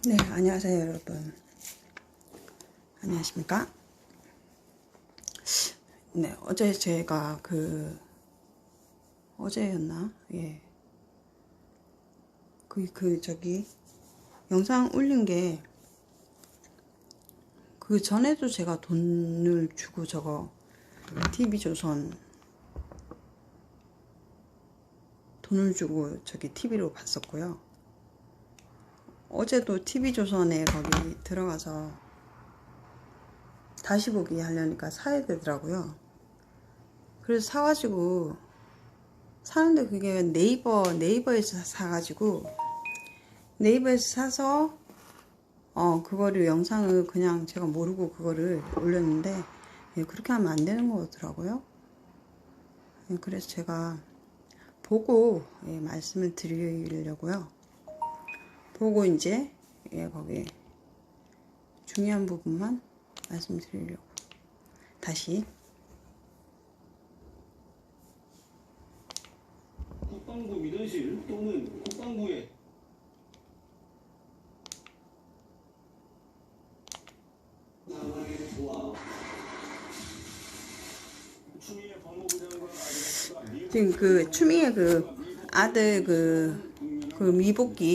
네, 안녕하세요, 여러분. 안녕하십니까? 네, 어제 제가 어제였나? 예. 영상 올린 게, 그 전에도 제가 돈을 주고 TV조선, 돈을 주고 TV로 봤었고요. 어제도 TV조선에 거기 들어가서 다시 보기 하려니까 사야 되더라고요. 그래서 사가지고, 사는데 그게 네이버에서 사가지고, 네이버에서 사서 그거를 영상을 그냥 제가 모르고 그거를 올렸는데, 예, 그렇게 하면 안 되는 거더라고요. 예, 그래서 제가 보고, 예, 말씀을 드리려고요. 보고 이제, 예, 거기 중요한 부분만 말씀드리려고 다시. 국방부 민원실 또는 국방부에 지금 그 추미애 그 아들 그 미복귀,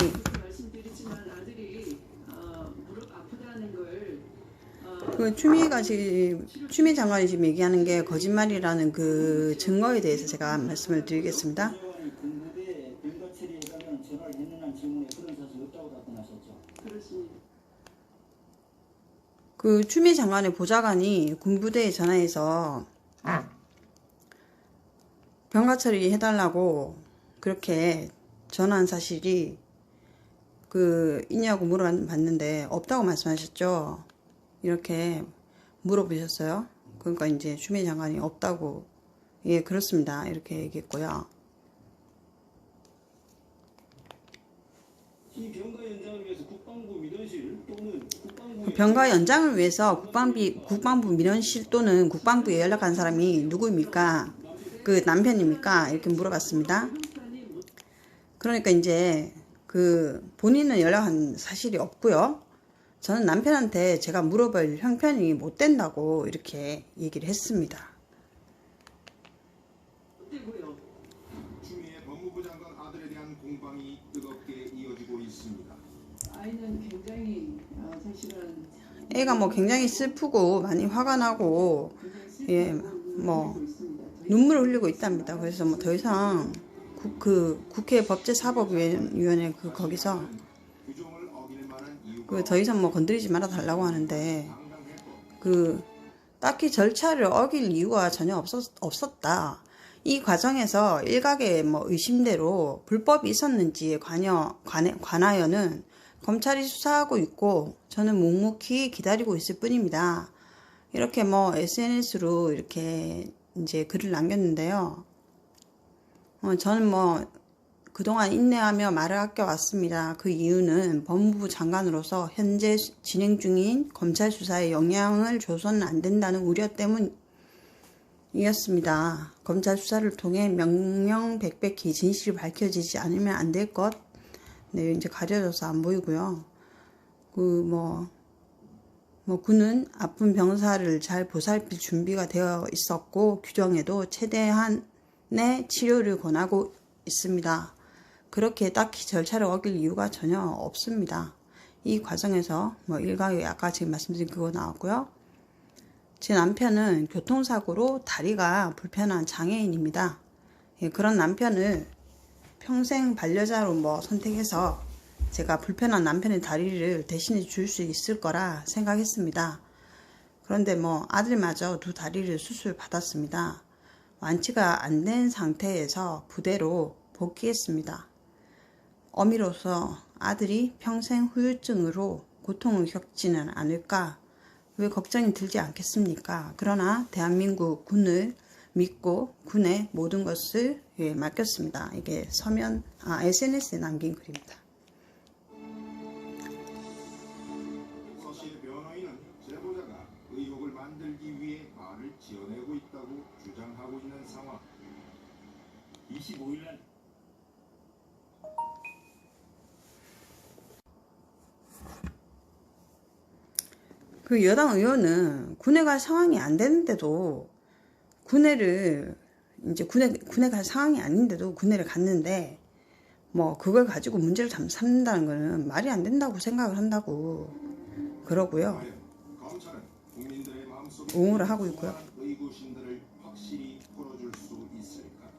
그 추미애 장관이 지금 얘기하는 게 거짓말이라는 그 증거에 대해서 제가 말씀을 드리겠습니다. 그 추미애 장관의 보좌관이 군부대에 전화해서 병가 처리해달라고 그렇게 전화한 사실이 있냐고 물어봤는데 없다고 말씀하셨죠. 이렇게 물어보셨어요. 그러니까 이제 추미애 장관이 없다고, 예, 그렇습니다, 이렇게 얘기했고요. 이 병가 연장을 위해서 국방부 민원실 또는 국방부에 병가 연장을 위해서 국방부 민원실 또는 국방부에 연락한 사람이 누구입니까? 그 남편입니까? 이렇게 물어봤습니다. 그러니까 이제 본인은 연락한 사실이 없고요. 저는 남편한테 제가 물어볼 형편이 못 된다고 이렇게 얘기를 했습니다. 추미애 법무부 장관 아들에 대한 공방이 뜨겁게 이어지고 있습니다. 아이는 굉장히 사실은 애가 뭐 굉장히 슬프고 많이 화가 나고, 예, 뭐 눈물을 흘리고 있답니다. 그래서 뭐 더 이상 국회 법제사법위원회 거기서 더 이상 뭐 건드리지 말아 달라고 하는데, 딱히 절차를 어길 이유가 전혀 없었다. 이 과정에서 일각의 뭐 의심대로 불법이 있었는지에 관하여는 검찰이 수사하고 있고 저는 묵묵히 기다리고 있을 뿐입니다. 이렇게 뭐 SNS로 이렇게 이제 글을 남겼는데요. 저는 뭐 그동안 인내하며 말을 아껴왔습니다. 그 이유는 법무부 장관으로서 현재 진행 중인 검찰 수사에 영향을 줘서는 안 된다는 우려 때문이었습니다. 검찰 수사를 통해 명명백백히 진실이 밝혀지지 않으면 안 될 것. 네, 이제 가려져서 안 보이고요. 군은 아픈 병사를 잘 보살필 준비가 되어 있었고 규정에도 최대한의 치료를 권하고 있습니다. 그렇게 딱히 절차를 어길 이유가 전혀 없습니다. 이 과정에서 뭐 일각에 아까 지금 말씀드린 그거 나왔고요. 제 남편은 교통사고로 다리가 불편한 장애인입니다. 예, 그런 남편을 평생 반려자로 뭐 선택해서 제가 불편한 남편의 다리를 대신해 줄 수 있을 거라 생각했습니다. 그런데 뭐 아들마저 두 다리를 수술 받았습니다. 완치가 안 된 상태에서 부대로 복귀했습니다. 어미로서 아들이 평생 후유증으로 고통을 겪지는 않을까, 왜 걱정이 들지 않겠습니까? 그러나 대한민국 군을 믿고 군의 모든 것을, 예, 맡겼습니다. 이게 SNS에 남긴 글입니다. 서씨의 변호인은 제보자가 의혹을 만들기 위해 말을 지어내고 있다고 주장하고 있는 상황. 25일 날 그 여당 의원은 군에 갈 상황이 안 되는데도 군에 갈 상황이 아닌데도 군에를 갔는데 뭐 그걸 가지고 문제를 삼는다는 거는 말이 안 된다고 생각을 한다고 그러고요. 검찰은 국민들의 마음속에 옹호를 하고 있고요. 소소한 의구심들을 확실히 풀어줄 수 있을까?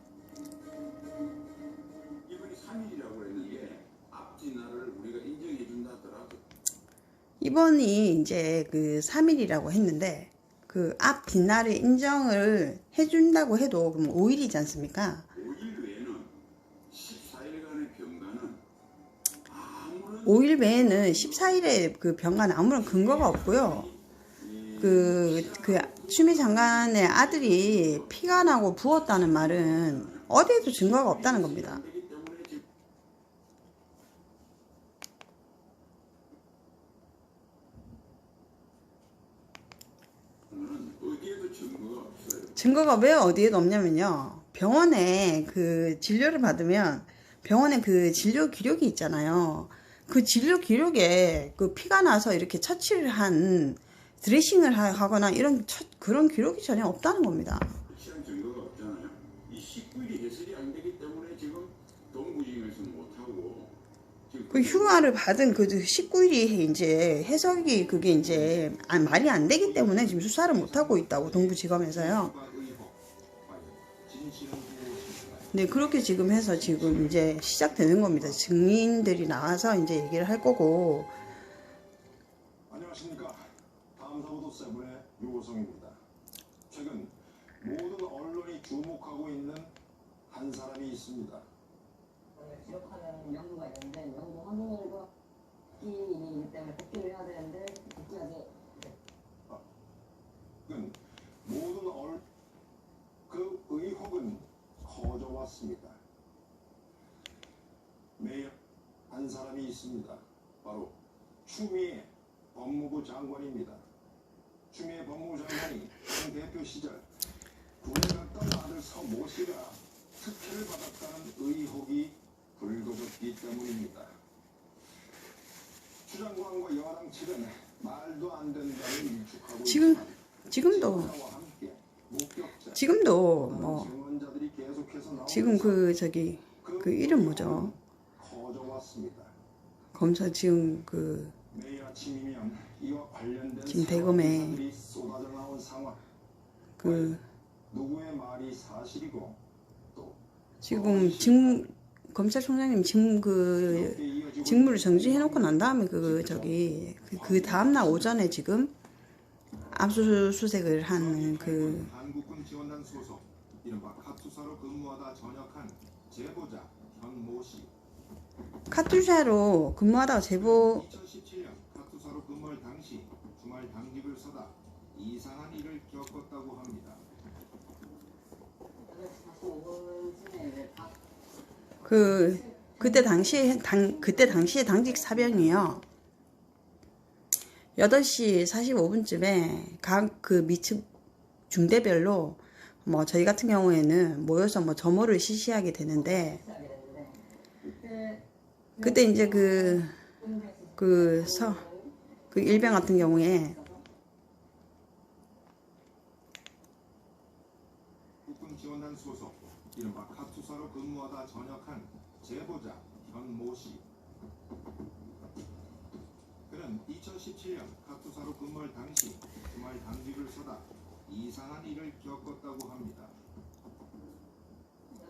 이번에 3일이라고 했는데 앞뒤 날을 우리가 인정해 준다 하더라도 이번이 이제 그 3일이라고 했는데 그 앞 뒷날을 인정을 해준다고 해도 그럼 5일이지 않습니까? 5일 외에는 14일간의 병가는 아무런 5일 외에는 14일의 그 병가는 아무런 근거가 없고요. 그 추미애 장관의 아들이 피가 나고 부었다는 말은 어디에도 증거가 없다는 겁니다. 되기 때문에 지금 어디에도 증거가 없어요. 증거가 왜 어디에도 없냐면요. 병원에 그 진료를 받으면 병원에 그 진료 기록이 있잖아요. 그 진료 기록에 그 피가 나서 이렇게 처치를 한 드레싱을 하거나 그런 기록이 전혀 없다는 겁니다. 확실한 증거가 없잖아요. 이 19일이 해설이 안 되기 때문에 지금 동부지검에서 못하고 지금 그 휴가를 받은 그 19일이 이제 해석이 그게 이제 말이 안 되기 때문에 지금 수사를 못하고 있다고 동부지검에서요. 네, 그렇게 지금 해서 지금 이제 시작되는 겁니다. 증인들이 나와서 이제 얘기를 할 거고. 안녕하십니까. 다음 사보도 세븐의 유호성입니다. 최근 모든 언론이 주목하고 있는 한 사람이 있습니다. 기록하는 연구가 있는데 연구 확률과 복귀이기 때문에 복귀를 해야 되는데 복귀하지 모든 그 의혹은 커져왔습니다. 매일 한 사람이 있습니다. 바로 추미애 법무부 장관입니다. 추미애 법무부 장관이 당 대표 시절 군에 갔던 아들 서모 씨가 특혜를 받았다는 의혹이 불거졌기 때문입니다. 추 장관과 여당 측은 말도 안 된다는 일축하고 지금도 뭐 지금 그 이름 뭐죠? 검사 지금 지금 대검에 누구의 말이 사실이고 또 지금 검찰총장님 지금 직무를 정지해놓고 난 다음에 그 다음날 오전에 지금 압수수색을 한 한국군 지원단 소속 이른바 카투사로 근무하다 전역한 제보자 현모 씨. 카투샤로 근무하다가 2017년 카투사로 근무할 당시 주말 당직을 서다 이상한 일을 겪었다고 합니다. 45분쯤에 그때 당시에 당직 사병이요. 8시 45분쯤에 각 그 미측 중대별로 뭐 저희 같은 경우에는 모여서 뭐 점호를 실시하게 되는데 그때 이제 그 일병 같은 경우에 국군 지원단 소속 이른바 카투사로 근무하다 전역한 제보자 현모 씨. 그는 2017년 카투사로 근무할 당시 주말 당직을 서다 이상한 일을 겪었다고 합니다.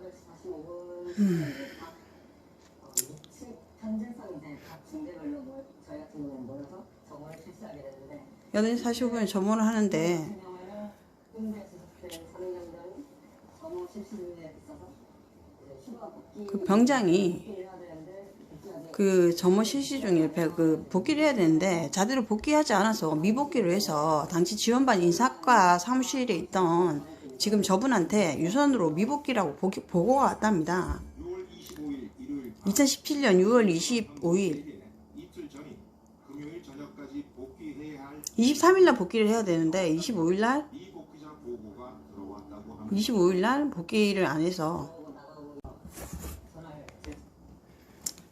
8시 45분쯤에 미측 현재성 이제 각 중대별로 저희 같은 경우는 모여서 점호를 실시하게 되는데 8시 45분에 점호를 하는데 같은 경우에는 군대 소속된 선임병들은 점호 실시 중에 있어서 이제 휴가 복귀 그 병장이 복귀를 해야 되는데 복귀하지 그 점호 실시 중에 복귀를 해야 되는데 자대로 복귀하지 않아서 미복귀를 해서 당시 지원반 인사과 사무실에 있던 지금 저분한테 유선으로 미복귀라고 보고가 왔답니다. 6월 25일 일요일 2017년 6월 25일 이틀 전인 금요일 저녁까지 복귀해야 할 23일날 복귀를 해야 되는데 25일날 미복귀자 보고가 들어왔다고 합니다. 25일날 복귀를 안 해서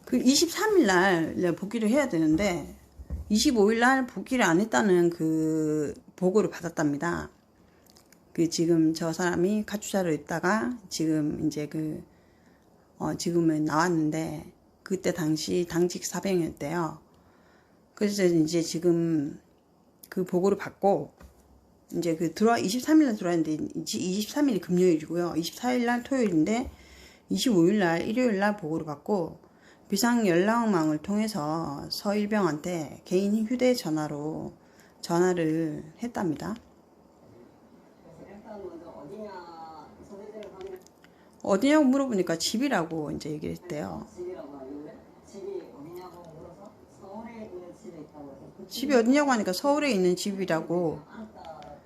그 23일날 복귀를 해야 되는데 25일 날 복귀를 안 했다는 그 보고를 받았답니다. 그 지금 저 사람이 가출자로 있다가 지금 이제 지금은 나왔는데 그때 당시 당직 사병이었대요. 그래서 이제 지금 그 보고를 받고 이제 23일날 들어왔는데 23일이 금요일이고요. 24일날 토요일인데 25일날 일요일날 보고를 받고 비상연락망을 통해서 서일병한테 개인 휴대전화로 전화를 했답니다. 그래서 일단 먼저 어디냐 서류대로 가면 어디냐고 물어보니까 집이라고 이제 얘기를 했대요. 집이라고 하길래 집이 어디냐고 물어서 서울에 있는 집에 있다고 해서 그 집이 어디냐고 하니까 서울에 있는 집이라고 알았다.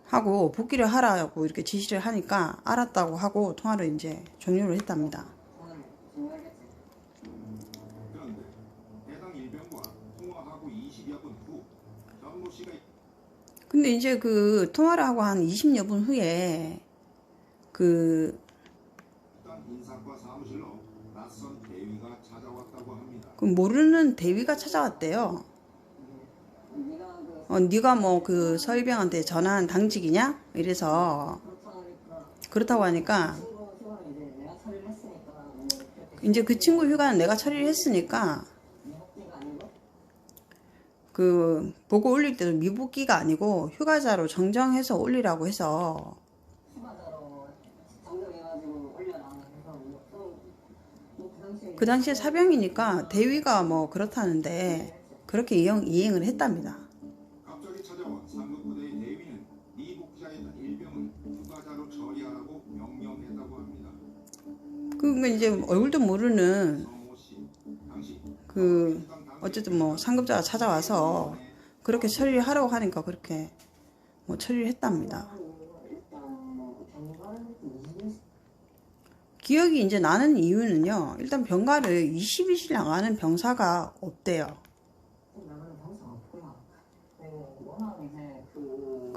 하고 복귀를 하라고 이렇게 지시를 하니까 알았다고 하고 통화를 이제 종료를 했답니다. 저는 정말겠지. 그런데 해당 일병과 통화하고 20여 분 후 전모 씨가 근데 이제 그 통화를 하고 한 20여 분 후에 그 일단 인사과 사무실로 낯선 대위가 찾아왔다고 합니다. 모르는 대위가 찾아왔대요. 네가 그 네가 뭐 그 서일병한테 전화한 당직이냐? 이래서 그렇다고 하니까 친구 휴가를 이제 내가 처리를 했으니까 뭐 그렇게 이제 그 친구 휴가는 내가 처리를 했으니까 미복귀가 아니고 그 보고 올릴 때도 미복귀가 아니고 휴가자로 정정해서 올리라고 해서 휴가자로 정정해가지고 올려라 해서 뭐그 당시에 그 당시에 사병이니까 대위가 뭐 그렇다는데 그렇게 이행을 했답니다. 갑자기 찾아온 상급부대의 대위는 미복자였던 일병을 휴가자로 처리하라고 명령했다고 합니다. 그러니까 이제 얼굴도 모르는 정모 씨, 당시 그 어쨌든 뭐 상급자가 찾아와서 그렇게 처리를 하라고 하니까 그렇게 뭐 처리를 했답니다. 일단 병가를 20일 기억이 이제 나는 이유는요. 일단 병가를 20일씩 나가는 병사가 없대요. 나가는 방송 없구나. 그리고 워낙 이제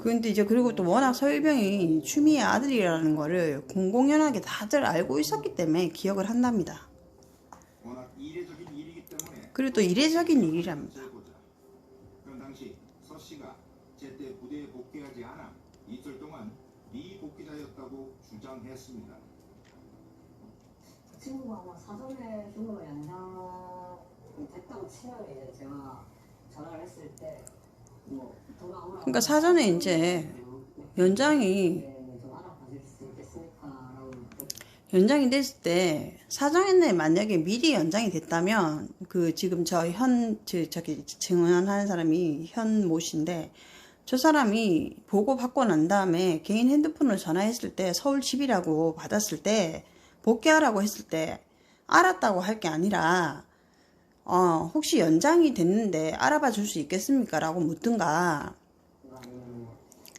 근데 이제 그리고 또 워낙 서일병이 추미애 아들이라는 거를 공공연하게 다들 알고 있었기 때문에 기억을 한답니다. 워낙 이례적인 일이기 때문에 그리고 또 이례적인 일이랍니다. 보자. 그런 당시 서 씨가 제때 부대에 복귀하지 않아 이틀 동안 미복귀자였다고 주장했습니다. 그 친구가 아마 사전에 휴가 연장이 됐다고 치면 이제 제가 전화를 했을 때 뭐 돌아오라고 그러니까 사전에 이제 연장이 좀 알아봐줄 수 있겠습니까라고 연장이 됐을 때 사정했네 만약에 미리 연장이 됐다면 그 지금 저기 증언하는 사람이 현모 씨인데 저 사람이 보고 받고 난 다음에 개인 핸드폰으로 전화했을 때 서울 집이라고 받았을 때 복귀하라고 했을 때 알았다고 할 게 아니라 혹시 연장이 됐는데 알아봐 줄 수 있겠습니까? 라고 묻든가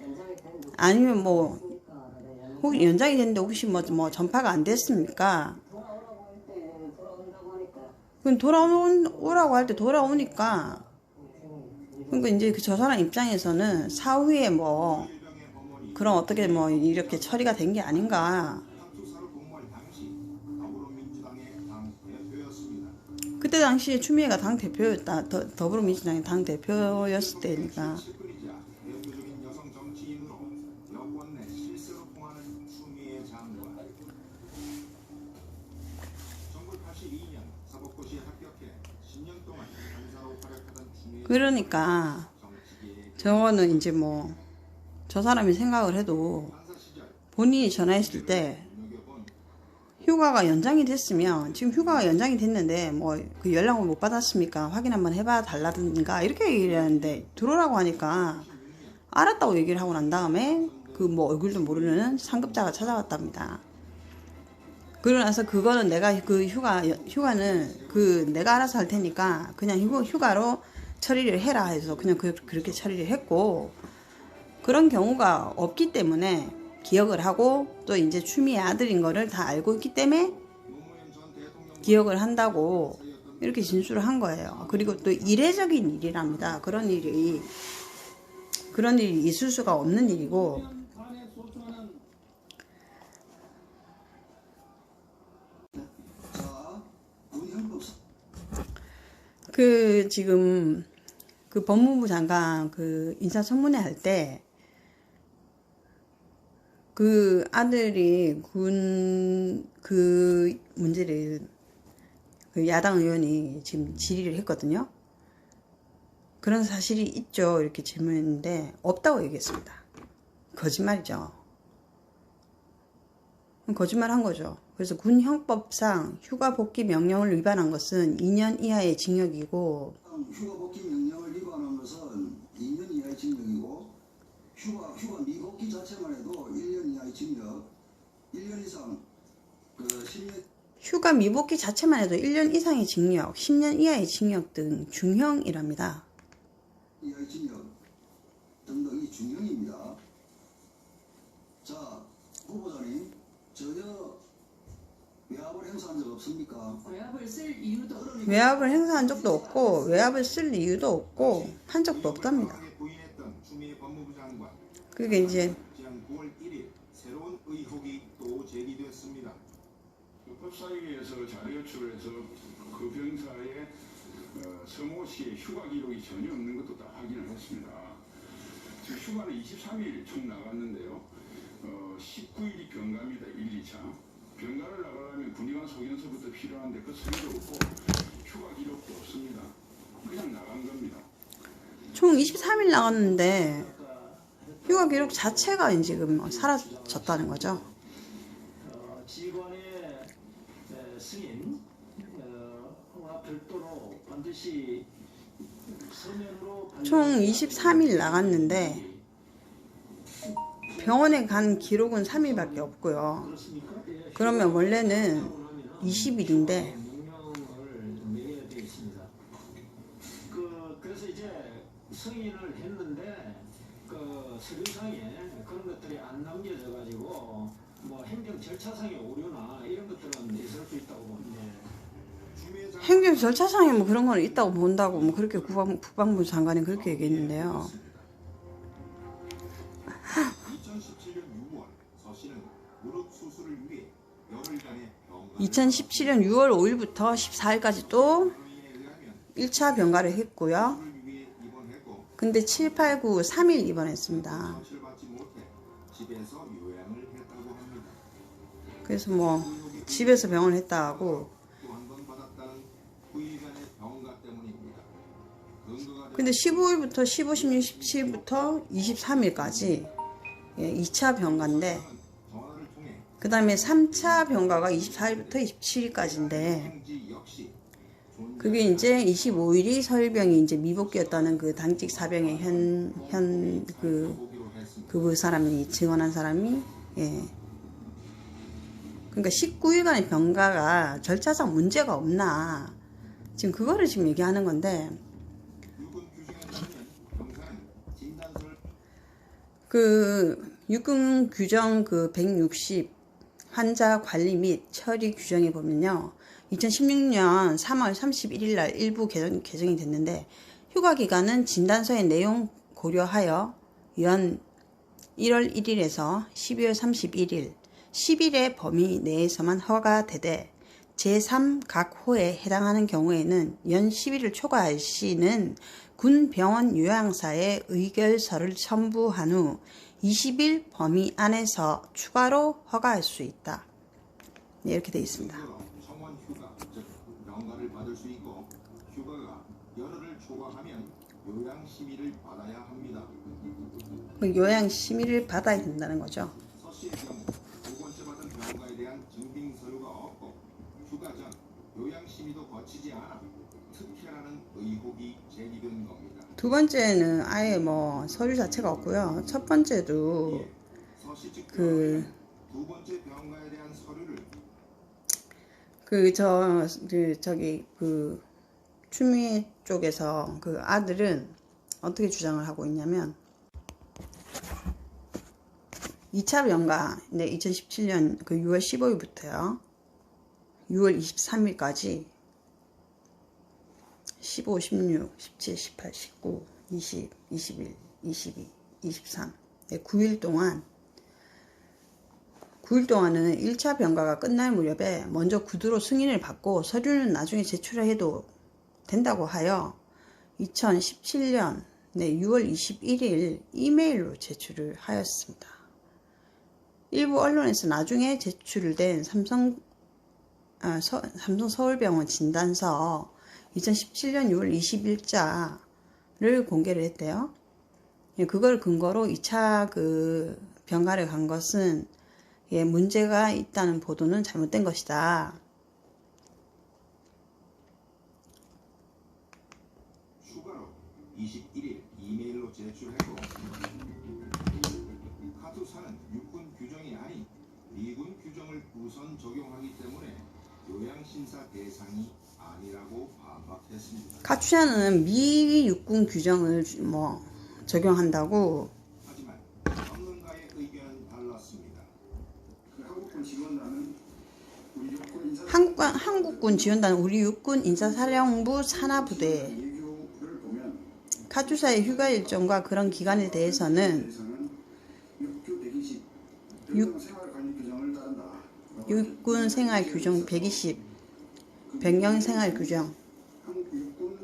연장이 됐는데 아니면 뭐 있습니까라는 혹시 연장이 됐는데 혹시 뭐 전파가 안 됐습니까? 돌아오라고 할 때 돌아온다고 하니까 그럼 오라고 할 때 돌아오니까 그러니까 이제 저 사람 입장에서는 사후에 뭐 그럼 어떻게 뭐 이렇게 처리가 된 게 아닌가. 합수사로 복무할 당시 더불어민주당의 당 대표였습니다. 그때 당시에 추미애가 당 대표였다. 더불어민주당의 당 대표였을 때니까. 실권이자 대표적인 여성 정치인으로 여권 내 실세로 통하는 추미애 장관. 1982년 사법고시에 합격해 10년 동안 간사로 활약하던 추미애 그러니까 정치계의 저거는 이제 뭐 저 사람이 생각을 해도 간사 시절 본인이 전화했을 때 눈여겨본 휴가가 연장이 됐으면 지금 휴가가 연장이 됐는데 뭐 그 연락을 못 받았습니까? 확인 한번 해봐 달라든가 이렇게 얘기를 하는데 들어오라고 하니까 알았다고 얘기를 하고 난 다음에 그 뭐 얼굴도 모르는 상급자가 찾아왔답니다. 그러고 나서 그거는 내가 그 휴가는 그 내가 알아서 할 테니까 그냥 휴가로 처리를 해라 해서 그냥 그렇게 처리를 했고 그런 경우가 없기 때문에 기억을 하고 또 이제 추미애 아들인 거를 다 알고 있기 때문에 기억을 한다고 이렇게 진술을 한 거예요. 그리고 또 이례적인 일이랍니다. 그런 일이 있을 수가 없는 일이고 탄핵 소추안은 그 지금 그 법무부 장관 그 인사청문회 할 때 그 아들이 군 그 문제를 그 야당 의원이 지금 질의를 했거든요. 그런 사실이 있죠? 이렇게 질문했는데 없다고 얘기했습니다. 거짓말이죠. 거짓말 한 거죠. 그래서 군 형법상 휴가 복귀 명령을 위반한 것은 2년 이하의 징역이고 휴가 복귀 명령을 위반한 것은 2년 이하의 징역이고 휴가 미복귀 자체만 해도 1년 이하의 징역, 1년 이상 그 10년 휴가 미복귀 자체만 해도 1년 이상의 징역, 10년 이하의 징역 등 중형이랍니다. 이하의 징역 등등이 중형입니다. 자, 후보자님 전혀 외압을 행사한 적 없습니까? 외압을 쓸 이유도 없는 외압을 행사한 적도 없고 외압을 쓸 이유도 없고 한 적도 없답니다. 부인했던 추미애 법무부 장관. 그게 이제 지난 9월 1일 새로운 의혹이 또 제기됐습니다. 법사위에서 자료 요출해서 그 병사의 서모 씨의 휴가 기록이 전혀 없는 것도 다 확인을 했습니다. 지금 휴가는 23일 총 나갔는데요. 19일이 병가입니다. 1, 2차. 병가를 나가려면 군의관 소견서부터 필요한데 그 서류도 없고 휴가 기록도 없습니다. 그냥 나간 겁니다. 총 23일 나갔는데 휴가 기록 자체가 지금 사라졌다는 거죠. 직원의 승인과 별도로 반드시 서면으로 총 23일 나갔는데 병원에 간 기록은 3일밖에 없고요. 그렇습니까? 예, 그러면 원래는 하고 나면은 20일인데 명령을 내려야 되겠습니다. 그래서 이제 승인을 했는데 그 서류상에 그런 것들이 안 남겨져 가지고 뭐 행정 절차상의 오류나 이런 것들은 있을 수 있다고 봅니다. 행정 절차상에 뭐 그런 건 있다고 본다고 뭐 그렇게 국방부 장관이 그렇게 얘기했는데요. 2017년 6월 서 씨는 무릎 수술을 위해 열흘간의 병가 2017년 6월 5일부터 14일까지 또 1차 병가를 했고요. 위해 입원했고 근데 7, 8, 9, 3일 입원했습니다. 처치를 받지 못해 집에서 요양을 했다고 합니다. 그래서 뭐 집에서 병원을 했다 하고 또 한 번 받았다는 9일간의 병가 때문입니다. 근거가 된 근데 15일부터 15, 16, 17일부터 23일까지 2차 병가인데 전화를 통해 그 다음에 3차 병가가 24일부터 27일까지인데 행지 역시 그게 이제 25일이 서일병이 이제 미복귀였다는 그 당직 사병의 그 사람이 증언한 사람이 그러니까 19일간의 병가가 절차상 문제가 없나 지금 그거를 지금 얘기하는 건데 육군 규정에 따르면 병사는 진단서를 그 육군 규정 그 160 환자 관리 및 처리 규정에 보면요. 2016년 3월 31일 날 일부 개정이 됐는데 휴가 기간은 진단서의 내용 고려하여 연 1월 1일에서 12월 31일 10일의 범위 내에서만 허가되되 제3 각 호에 해당하는 경우에는 연 10일을 초과할 시는 군 병원 요양사에 의결서를 첨부한 후 20일 범위 안에서 추가로 허가할 수 있다. 네, 이렇게 되어 있습니다. 청원 휴가, 즉 병가를 받을 수 있고 휴가가 열흘을 초과하면 요양 심의를 받아야 합니다. 요양 심의를 받아야 된다는 거죠. 서 씨의 경우 두 번째 받은 병가에 대한 증빙 서류가 없고 휴가 전 요양 심의도 거치지 않아 특혜라는 의혹이 제기된 겁니다. 두 번째는 아예 뭐 서류 자체가 없고요. 첫 번째도 서 씨 측 그 두 번째 병가에 대한 서류를 저기 그 추미애 쪽에서 그 아들은 어떻게 주장을 하고 있냐면 2차 병가 2017년 그 6월 15일부터요 6월 23일까지 15, 16, 17, 18, 19, 20, 21, 22, 23 9일 동안은 1차 병가가 끝날 무렵에 먼저 구두로 승인을 받고 서류는 나중에 제출해도 된다고 하여 2017년 6월 21일 이메일로 제출을 하였습니다. 일부 언론에서 나중에 제출된 삼성 서울병원 진단서 2017년 6월 20일자를 공개를 했대요. 그걸 근거로 2차 그 병가를 간 것은 문제가 있다는 보도는 잘못된 것이다. 추가로 21일 이메일로 제출했고 카투사는 육군 규정이 아닌 미군 규정을 우선 적용하기 때문에 요양심사 대상이 아니라고 반박했습니다. 카투사는 미 육군 규정을 적용한다고. 하지만 전문가의 의견은 달랐습니다. 한국군 지원단은 우리 육군 인사 한국군 지원단 우리 육군 인사사령부 산하부대 예교를 보면 카투사의 휴가 일정과 그런 기간에 대해서는 대해서는 육교 120 육- 생활 관리 규정을 따른다. 육군 생활 규정 120 병영 생활 규정 한국 육군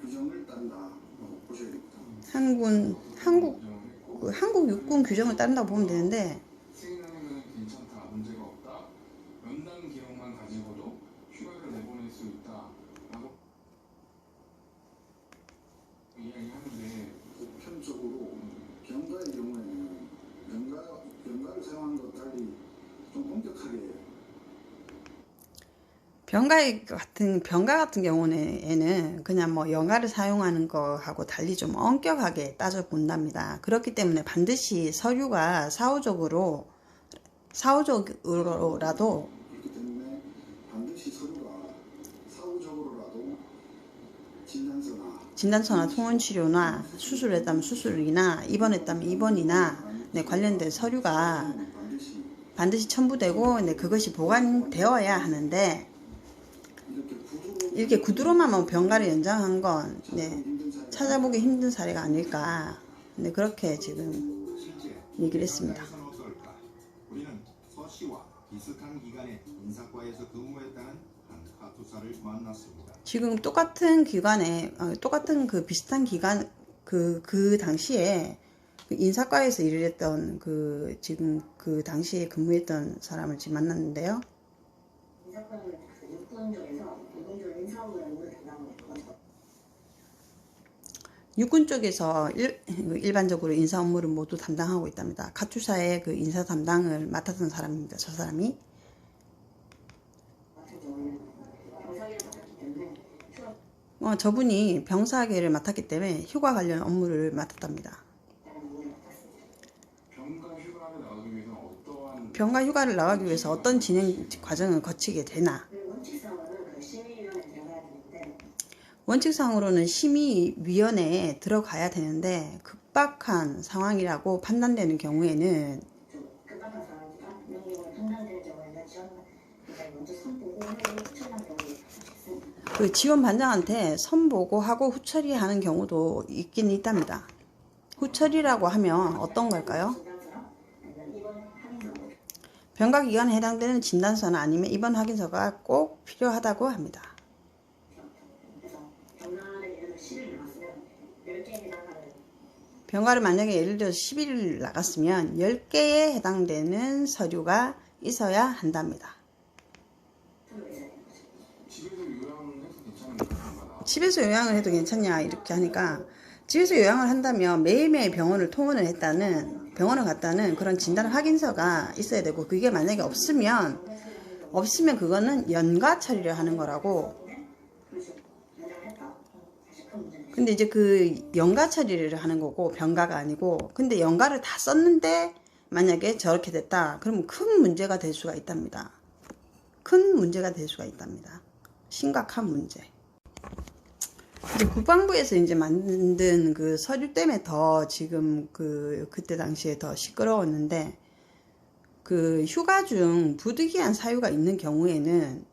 규정을 따른다. 보셔야 됩니다. 한국 육군 규정을 따른다고 보면 되는데 승인하면 괜찮다, 문제가 없다. 연당 기록만 가지고도 휴가를 내보낼 수 있다라고 이야기하는데 보편적으로 병가의 경우에는 병가를 사용하는 것 달리 좀 엄격하게 병가 같은 경우에는 그냥 영가를 사용하는 거하고 달리 좀 엄격하게 따져 본답니다. 그렇기 때문에 반드시 서류가 사후적으로라도 있기 때문에 반드시 서류가 사후적으로라도 진단서나 통원치료나 수술했다면 수술이나 입원했다면 입원이나 관련된 서류가 반드시 첨부되고 그것이 보관되어야 하는데 이렇게 구두로만 병가를 연장한 건 찾아보기 힘든 사례가 아닐까 그렇게 지금 실제 얘기를 했습니다. 병가에서는 어떨까? 우리는 서 씨와 비슷한 기간에 인사과에서 근무했다는 한 카투사를 만났습니다. 지금 똑같은 기관에 똑같은 그 비슷한 기간 그 당시에 그 인사과에서 일을 했던 지금 그 당시에 근무했던 사람을 지금 만났는데요. 인사권은 육군 쪽에서 공공적 인사업을 담당하고 있거든요. 육군 쪽에서 일반적으로 인사 업무를 모두 담당하고 있답니다. 카투사의 그 인사 담당을 맡았던 사람입니다. 저 사람이. 같은 경우는 병사기를 맡았기 때문에 저분이 병사계를 맡았기 때문에 휴가 관련 업무를 맡았답니다. 병가 휴가를 나가기 위해서 어떠한 병가 휴가를 나가기 위해서 어떤 진행 과정을 거치게 되나? 원칙상으로는 그 심의위원회 들어가야 되는데 원칙상으로는 심의위원회에 들어가야 되는데 급박한 상황이라고 판단되는 경우에는 좀 급박한 상황이나 명령으로 판단되는 경우에는 그러니까 먼저 선보고하고 추천한 경우가 있습니다. 그 지원 반장한테 선보고하고 후처리하는 경우도 있긴 있답니다. 후처리라고 하면 어떤 걸까요? 진단서나 아니면 입원 확인서 병가 기간에 해당되는 진단서나 아니면 입원 확인서가 꼭 필요하다고 합니다. 그래서 병가를 예를 들어 10일 나갔으면 10개에 해당하는 병가를 만약에 예를 들어서 11일 나갔으면 10개에 해당되는 서류가 있어야 한답니다. 서류가 있어야 되는 거죠. 집에서 요양을 해도 괜찮은가? 집에서 요양을 해도 괜찮냐 이렇게 하니까 집에서 요양을 한다면 매일매일 병원을 갔다는 그런 진단 확인서가 있어야 되고 그게 만약에 없으면 그거는 연가 처리를 하는 거라고. 그렇죠. 연장을 했다. 사실 큰 문제는 근데 이제 그 연가 처리를 하는 거고 병가가 아니고 근데 연가를 다 썼는데 만약에 저렇게 됐다 그러면 큰 문제가 될 수가 있답니다. 큰 문제가 될 수가 있답니다. 심각한 문제. 이제 국방부에서 이제 만든 그 서류 때문에 더 지금 그때 당시에 더 시끄러웠는데 그 휴가 중 부득이한 사유가 있는 경우에는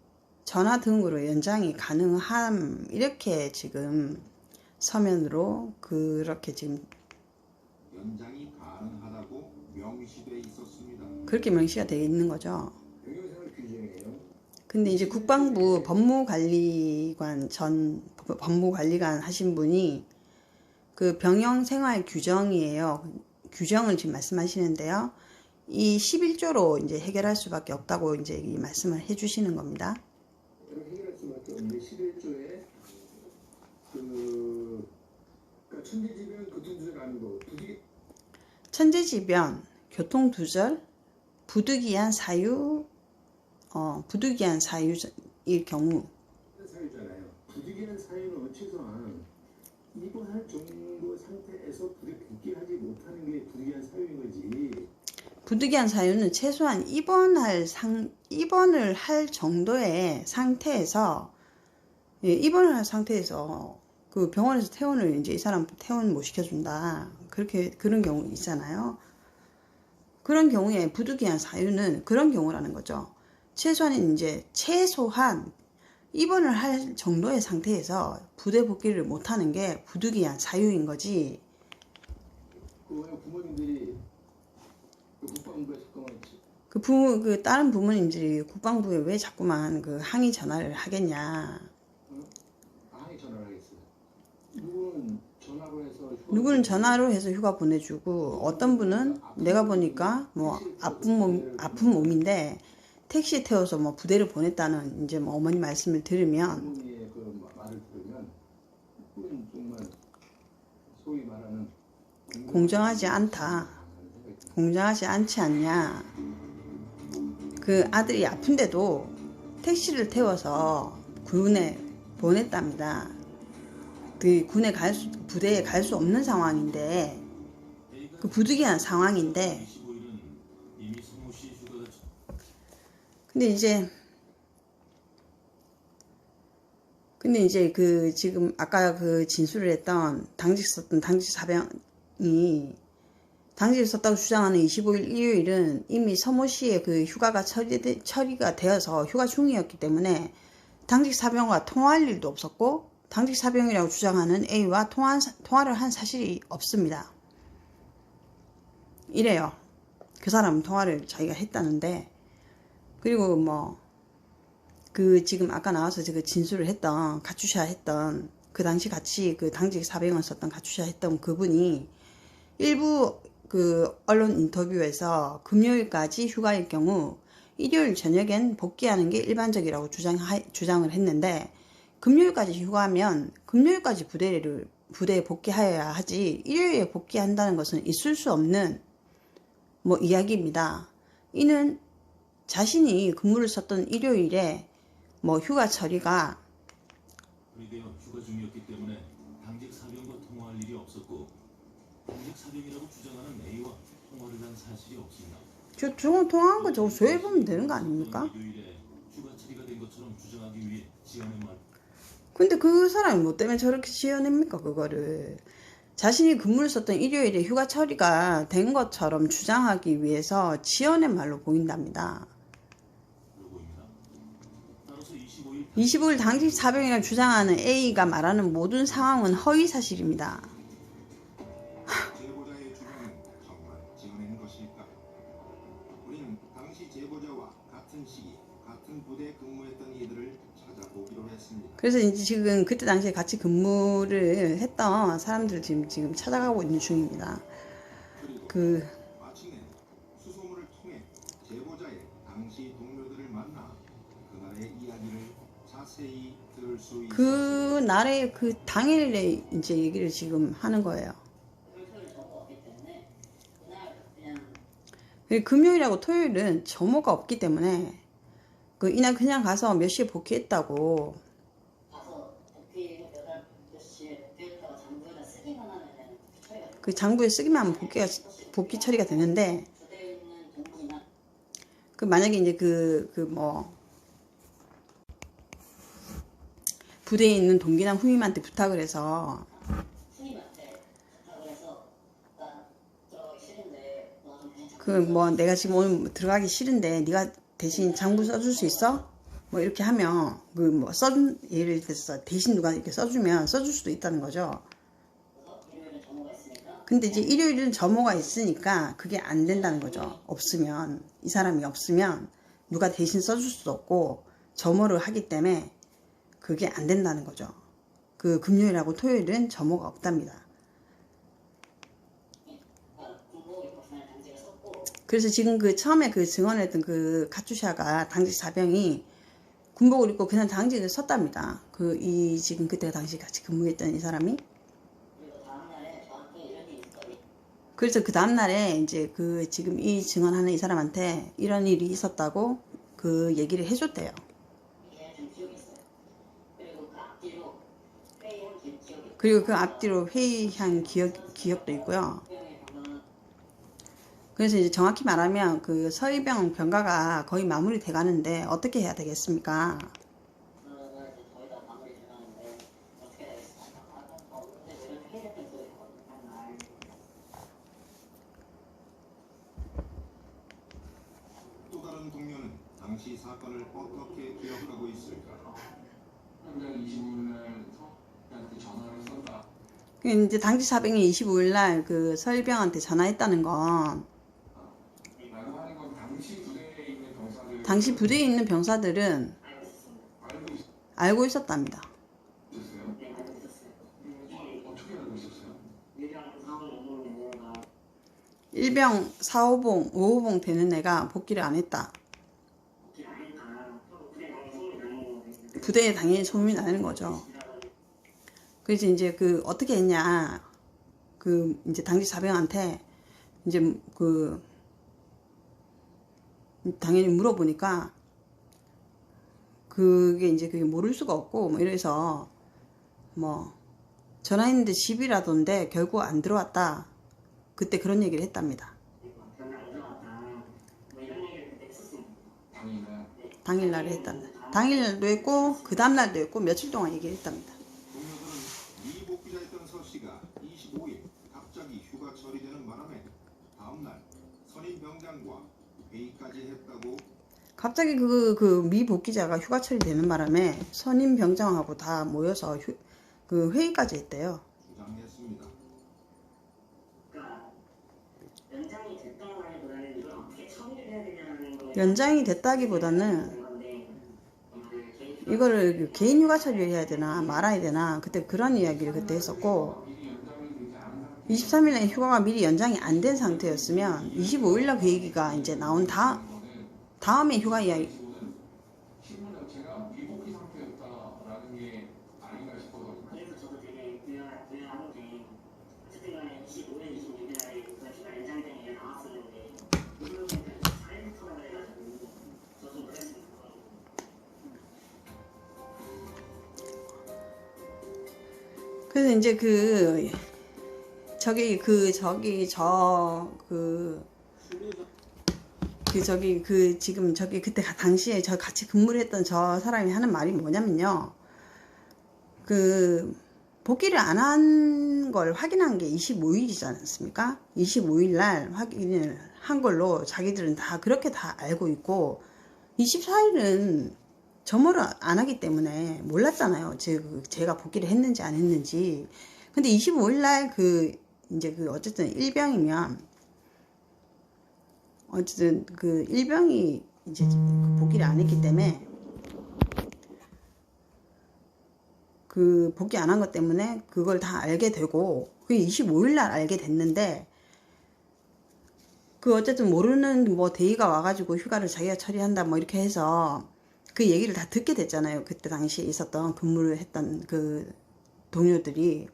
전화 등으로 연장이 가능함 이렇게 지금 서면으로 그렇게 지금 연장이 가능하다고 명시돼 있었습니다. 그렇게 명시가 되어 있는 거죠. 근데 이제 국방부 법무관리관 전 법무관리관 하신 분이 그 병영생활 규정이에요. 규정을 지금 말씀하시는데요. 이 11조로 이제 해결할 수밖에 없다고 이제 이 말씀을 해주시는 겁니다. 해결할 수밖에 없는데 11조에 그러니까 천재지변 교통두절하는 거 천재지변, 교통두절, 부득이한 사유, 부득이한 사유일 경우. 사유잖아요. 부득이한 사유는 최소한 입원할 정도 상태에서 부대 복귀하지 못하는 게 부득이한 사유인 거지. 부득이한 사유는 최소한 입원을 할 정도의 상태에서, 예, 입원을 할 상태에서 그 병원에서 퇴원을 이제 이 사람 퇴원 못 시켜준다. 그런 경우 있잖아요. 그런 경우에 부득이한 사유는 그런 경우라는 거죠. 최소한 입원을 할 정도의 상태에서 부대 복귀를 못하는 게 부득이한 사유인 거지. 그 부모님들이 국방부에 접근했지. 그 다른 부모님들이 국방부에 왜 자꾸만 그 항의 전화를 하겠냐. 항의 전화를 하겠어요. 누구는 전화로 해서 휴가 보내주고, 어떤 분은 내가 보니까 뭐 아픈 몸인데 택시 태워서 뭐 부대를 보냈다는 이제 뭐 어머니 말씀을 들으면, 부모님의 그 말을 들으면 그건 정말 소위 말하는 공정하지 않지 않냐. 그 아들이 아픈데도 택시를 태워서 군에 보냈답니다. 그 부대에 갈 수 없는 상황인데, 그 부득이한 상황인데, 근데 이제 그 지금 아까 그 진술을 했던 당직 사병이 당직을 썼다고 주장하는 25일 일요일은 이미 서모 씨의 그 휴가가 처리가 되어서 휴가 중이었기 때문에 당직 사병과 통화할 일도 없었고, 당직 사병이라고 주장하는 A와 통화를 한 사실이 없습니다. 이래요. 그 사람은 통화를 자기가 했다는데, 그리고 뭐 그 지금 아까 나와서 그 진술을 했던 가추샤 했던 그 당시 같이 그 당직 사병을 썼던 가추샤 했던 그분이 일부 그 언론 인터뷰에서 금요일까지 휴가일 경우 일요일 저녁엔 복귀하는 게 일반적이라고 주장을 했는데, 금요일까지 휴가하면 금요일까지 부대에 복귀하여야 하지 일요일에 복귀한다는 것은 있을 수 없는 뭐 이야기입니다. 이는 자신이 근무를 썼던 일요일에 뭐 휴가 처리가 휴가 중이었기 때문에 당직 사병과 통화할 일이 없었고, 당직 사병이라고 주장하는 A와 통화를 한 사실이 없습니다. 저거 통화한 거 저거 조회해보면 되는 거 아닙니까? 일요일에 휴가 처리가 된 것처럼 주장하기 위해 지어낸 말. 근데 그 사람이 뭐 때문에 저렇게 지어냅니까, 그거를. 자신이 근무를 썼던 일요일에 휴가 처리가 된 것처럼 주장하기 위해서 지어낸 말로 보인답니다. 25일 당직 사병이라고 주장하는 A가 말하는 모든 상황은 허위사실입니다. 제보자의 주장은 정말 지어낸 것일까? 우리는 당시 제보자와 같은 시기, 같은 부대에 근무했던 이들을 찾아보기로 했습니다. 그래서 이제 지금 그때 당시에 같이 근무를 했던 사람들 지금 찾아가고 있는 중입니다. 마침내 수소문을 통해 제보자의 당시 동료들을 만나 그날의 이야기를 자세히 들을 수 있었습니다. 그 날에 그 당일에 이제 얘기를 지금 하는 거예요. 금요일하고 토요일은 점호가 없기 때문에 그 이날 그냥 가서 몇 시에 복귀했다고. 그 장부에 쓰기만 하면 복귀 처리가 되는데, 그 만약에 이제 부대에 있는 동기나 후임한테 부탁을 해서 내가 지금 오늘 들어가기 싫은데 네가 대신 장부 써줄 수 있어? 뭐 이렇게 하면 예를 들어서 대신 누가 이렇게 써주면 써줄 수도 있다는 거죠. 근데 이제 일요일은 점호가 있으니까 그게 안 된다는 거죠. 없으면, 이 사람이 없으면 누가 대신 써줄 수도 없고 점호를 하기 때문에 그게 안 된다는 거죠. 그 금요일하고 토요일은 점호가 없답니다. 그래서 지금 그 처음에 그 증언했던 그 카투샤가 당직 사병이 군복을 입고 그냥 당직을 섰답니다. 지금 그때 당시 같이 근무했던 이 사람이. 그래서 그 다음날에 이제 지금 이 증언하는 이 사람한테 이런 일이 있었다고 그 얘기를 해줬대요. 그리고 그 앞뒤로 회의한 기억도 있고요. 그래서 이제 정확히 말하면 그 서희병 병가가 거의 마무리 돼 가는데 어떻게 해야 되겠습니까? 또 다른 동료는 당시 사건을 어떻게 기억하고 있을까? 현장 25일날 서희한테 전화를 썼다. 이제 당직 사병이 25일 날 그 서희병한테 전화했다는 건 당시 부대에 있는 병사들은 알고 있었답니다. 일병 4호봉, 5호봉 되는 애가 복귀를 안 했다. 부대에 당연히 소문이 나는 거죠. 그래서 이제 어떻게 했냐. 이제 당직 사병한테 이제 당연히 물어보니까 그게 모를 수가 없고 뭐 이래서 뭐 전화했는데 집이라던데 결국 안 들어왔다. 그때 그런 얘기를 했답니다. 당일날에 했답니다. 당일날도 했고 그 다음날도 했고 며칠 동안 얘기를 했답니다. 동료들은 미복귀자였던 서 씨가 25일 갑자기 휴가 처리되는 바람에 다음날 선임 병장과 회의까지 했다고. 갑자기 그 미복귀자가 휴가 처리되는 바람에 선임 병장하고 다 모여서 그 회의까지 했대요. 주장했습니다. 연장이 됐다기보다는 이거를 개인 휴가 처리를 해야 되나 말아야 되나 그때 그런 이야기를 그때 했었고 23일에 휴가가 미리 연장이 안 된 상태였으면 25일날 그 얘기가 이제 나온 다음에 휴가 이야기 신문 자체가 미복귀 상태였다라는 게 아닌가 싶어서. 그래서 저도 되게 부여하는 게 어쨌든 간에 25일, 26일날에 휴가 연장된 게 나왔었는데 물론은 4일부터라고 해가지고 저 좀 그랬습니다. 그래서 이제 그때 당시에 저 같이 근무를 했던 저 사람이 하는 말이 뭐냐면요. 복귀를 안 한 걸 확인한 게 25일이지 않습니까? 25일 날 확인을 한 걸로 자기들은 다 그렇게 다 알고 있고 24일은 점호를 안 하기 때문에 몰랐잖아요. 제가 복귀를 했는지 안 했는지. 근데 25일 날 어쨌든 일병이면 어쨌든 일병이 이제 복귀를 안 했기 때문에 복귀 안 한 것 때문에 그걸 다 알게 되고 그게 25일 날 알게 됐는데 어쨌든 모르는 대의가 와가지고 휴가를 자기가 처리한다 뭐 이렇게 해서 그 얘기를 다 듣게 됐잖아요. 그때 당시에 있었던 근무를 했던 그 동료들이.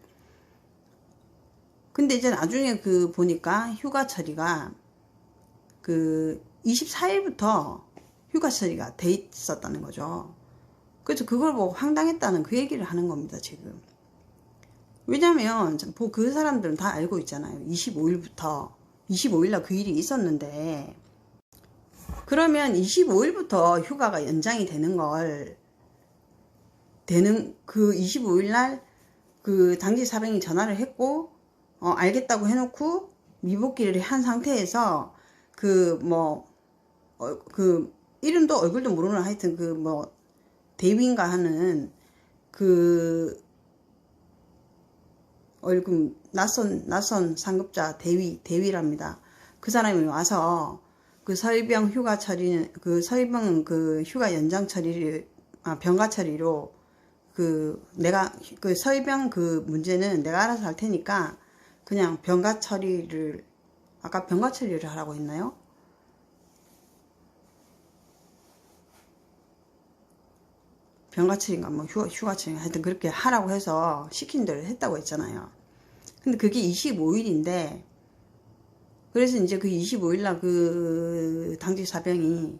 근데 이제 나중에 보니까 휴가 처리가 24일부터 휴가 처리가 돼 있었다는 거죠. 그래서 그걸 보고 황당했다는 그 얘기를 하는 겁니다, 지금. 왜냐면 그 사람들은 다 알고 있잖아요. 25일날 그 일이 있었는데 그러면 25일부터 휴가가 연장이 되는 그 25일날 당직 사병이 전화를 했고 알겠다고 해놓고 미복귀를 한 상태에서 이름도 얼굴도 모르는 하여튼 대위인가 하는 얼굴 낯선 상급자 대위랍니다. 그 사람이 와서 서희병 휴가 처리는 서희병 휴가 연장 처리를 병가 처리로 내가 그 서희병 그 문제는 내가 알아서 할 테니까 그냥 병가 처리를, 아까 병가 처리를 하라고 했나요? 병가 처리인가 뭐 휴가 처리 하여튼 그렇게 하라고 해서 시킨 대로 했다고 했잖아요. 근데 그게 25일인데 그래서 이제 그 25일날 그 당직 사병이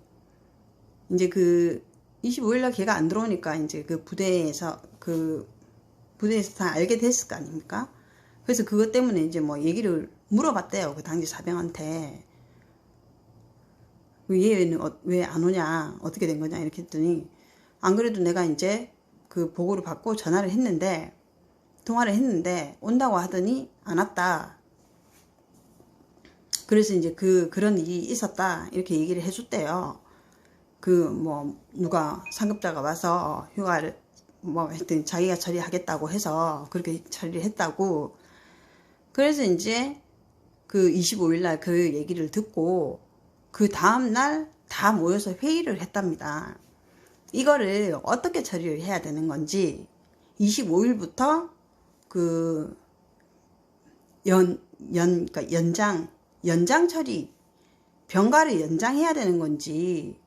이제 그 25일날 걔가 안 들어오니까 이제 그 부대에서 다 알게 됐을 거 아닙니까? 그래서 그것 때문에 이제 뭐 얘기를 물어봤대요. 그 당직 사병한테. 얘는 왜 안 오냐? 어떻게 된 거냐? 이렇게 했더니 안 그래도 내가 이제 그 보고를 받고 통화를 했는데 온다고 하더니 안 왔다. 그래서 이제 그런 일이 있었다. 이렇게 얘기를 해줬대요. 뭐 누가 상급자가 와서 휴가를 뭐 하여튼 자기가 처리하겠다고 해서 그렇게 처리를 했다고. 그래서 이제 그 25일날 그 얘기를 듣고 그 다음날 다 모여서 회의를 했답니다. 이거를 어떻게 처리를 해야 되는 건지 25일부터 그 그러니까 연장 처리, 병가를 연장해야 되는 건지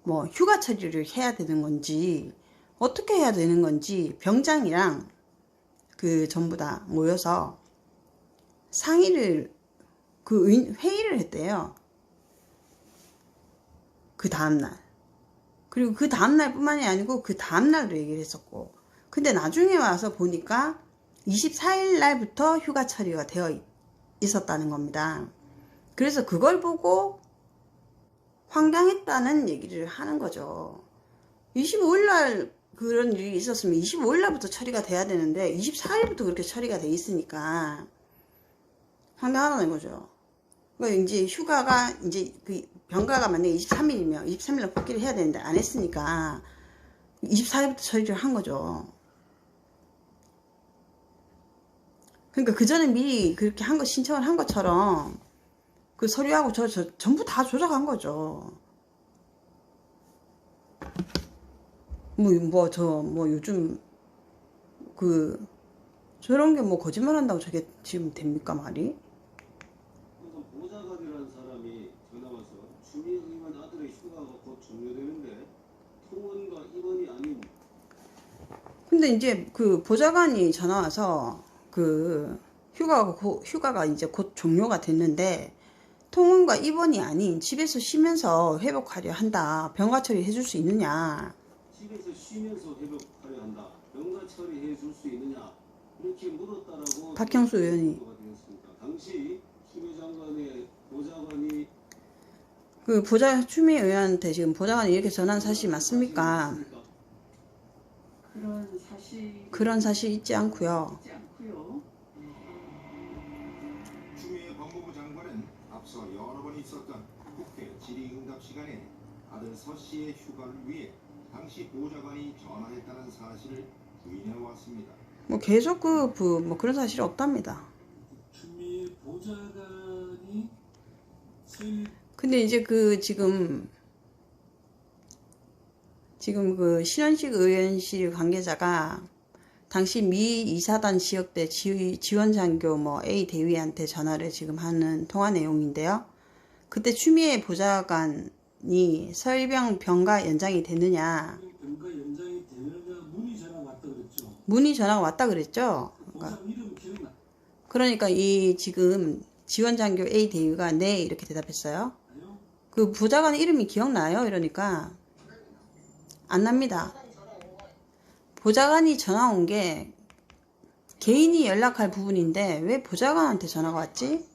뭐 휴가 처리를 해야 되는 건지 어떻게 해야 되는 건지 병장이랑 전부 다 모여서 상의를 회의를 했대요. 그 다음날. 그리고 그 다음날 뿐만이 아니고 그 다음날도 얘기를 했었고. 근데 나중에 와서 보니까 24일 날부터 휴가 처리가 되어 있었다는 겁니다. 그래서 그걸 보고 황당했다는 얘기를 하는 거죠. 25일 날 그런 일이 있었으면 25일 날부터 처리가 돼야 되는데 24일부터 그렇게 처리가 돼 있으니까 황당하다는 거죠. 그러니까 이제 휴가가 이제 그 병가가 만약에 23일이면 23일날 복귀를 해야 되는데 안 했으니까 24일부터 처리를 한 거죠. 그러니까 그 전에 미리 그렇게 신청을 한 것처럼 그 서류하고 전부 다 조작한 거죠. 뭐 요즘 저런 게 뭐 거짓말 한다고 저게 지금 됩니까 말이? 보좌관이라는 사람이 전화 와서 주미 의원 아들의 휴가가 곧 종료되는데 통원과 입원이 아닌. 근데 이제 그 보좌관이 전화 와서 휴가가 이제 곧 종료가 됐는데 통원과 입원이 아닌 집에서 쉬면서 회복하려 한다. 병가 처리해 줄 수 있느냐? 집에서 쉬면서 회복하려 한다. 병가 처리해 줄 수 있느냐? 이렇게 물었다라고 박형수 의원이. 당시 추미애 장관의 보좌관이 추미애 의원한테 지금 보좌관이 이렇게 전화한 사실이 맞습니까? 그런 사실 있지 않고요. 추미애 법무부 장관은 앞서 여러 번 있었던 국회 질의응답 시간에 아들 서 씨의 휴가를 위해 당시 보좌관이 전화했다는 사실을 부인해왔습니다. 뭐 계속 뭐 그런 사실이 없답니다. 추미애 보좌관이 근데 이제 지금 신원식 의원실 관계자가 당시 미 이사단 지역대 지원장교 뭐 A 대위한테 전화를 지금 하는 통화 내용인데요. 그때 추미애 보좌관이 서희병 병가 연장이 되느냐. 병가 연장이 되느냐 문의 전화가 왔다 그랬죠. 문의 전화가 왔다 그랬죠. 그러니까 이 지금 지원장교 A 대위가 네 이렇게 대답했어요. 그 보좌관 이름이 기억나요? 이러니까 안 납니다. 보좌관이 전화 온 게 개인이 연락할 부분인데 왜 보좌관한테 전화가 왔지?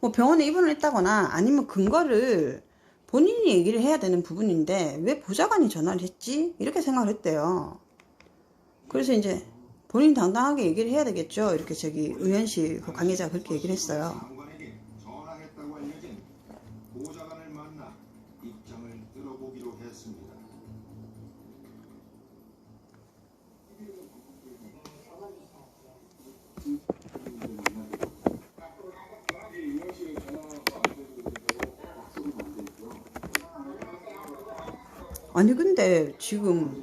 뭐 병원에 입원을 했다거나 아니면 근거를 본인이 얘기를 해야 되는 부분인데 왜 보좌관이 전화를 했지? 이렇게 생각을 했대요. 그래서 이제 본인 당당하게 얘기를 해야 되겠죠. 이렇게 의원실 그 관계자가 그렇게 얘기를 했어요. 장관에게 전화했다고 알려진 보좌관을 만나 입장을 들어보기로 했습니다. 아니 근데 지금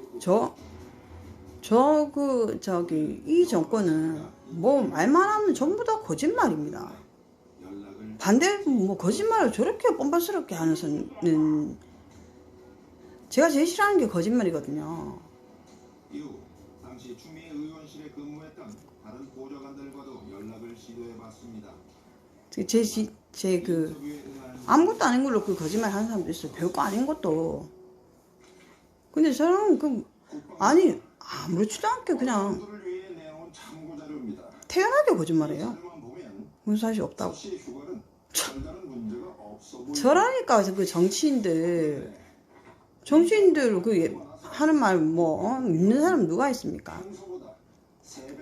이 정권은 뭐 말만 하면 전부 다 거짓말입니다. 반대 뭐 거짓말을 저렇게 뻔뻔스럽게 하는 선은 제가 제일 싫어하는 게 거짓말이거든요. 이후 당시 추미애 의원실에 근무했던 다른 보좌관들과도 연락을 시도해봤습니다. 아무것도 아닌 걸로 그 거짓말 하는 사람도 있어요. 별거 아닌 것도. 근데 저는 아니 아무렇지도 않게 그냥 태연하게 거짓말해요. 무슨 사실 없다고. 저라니까 그 정치인들 그 하는 말 뭐 믿는 사람 누가 있습니까?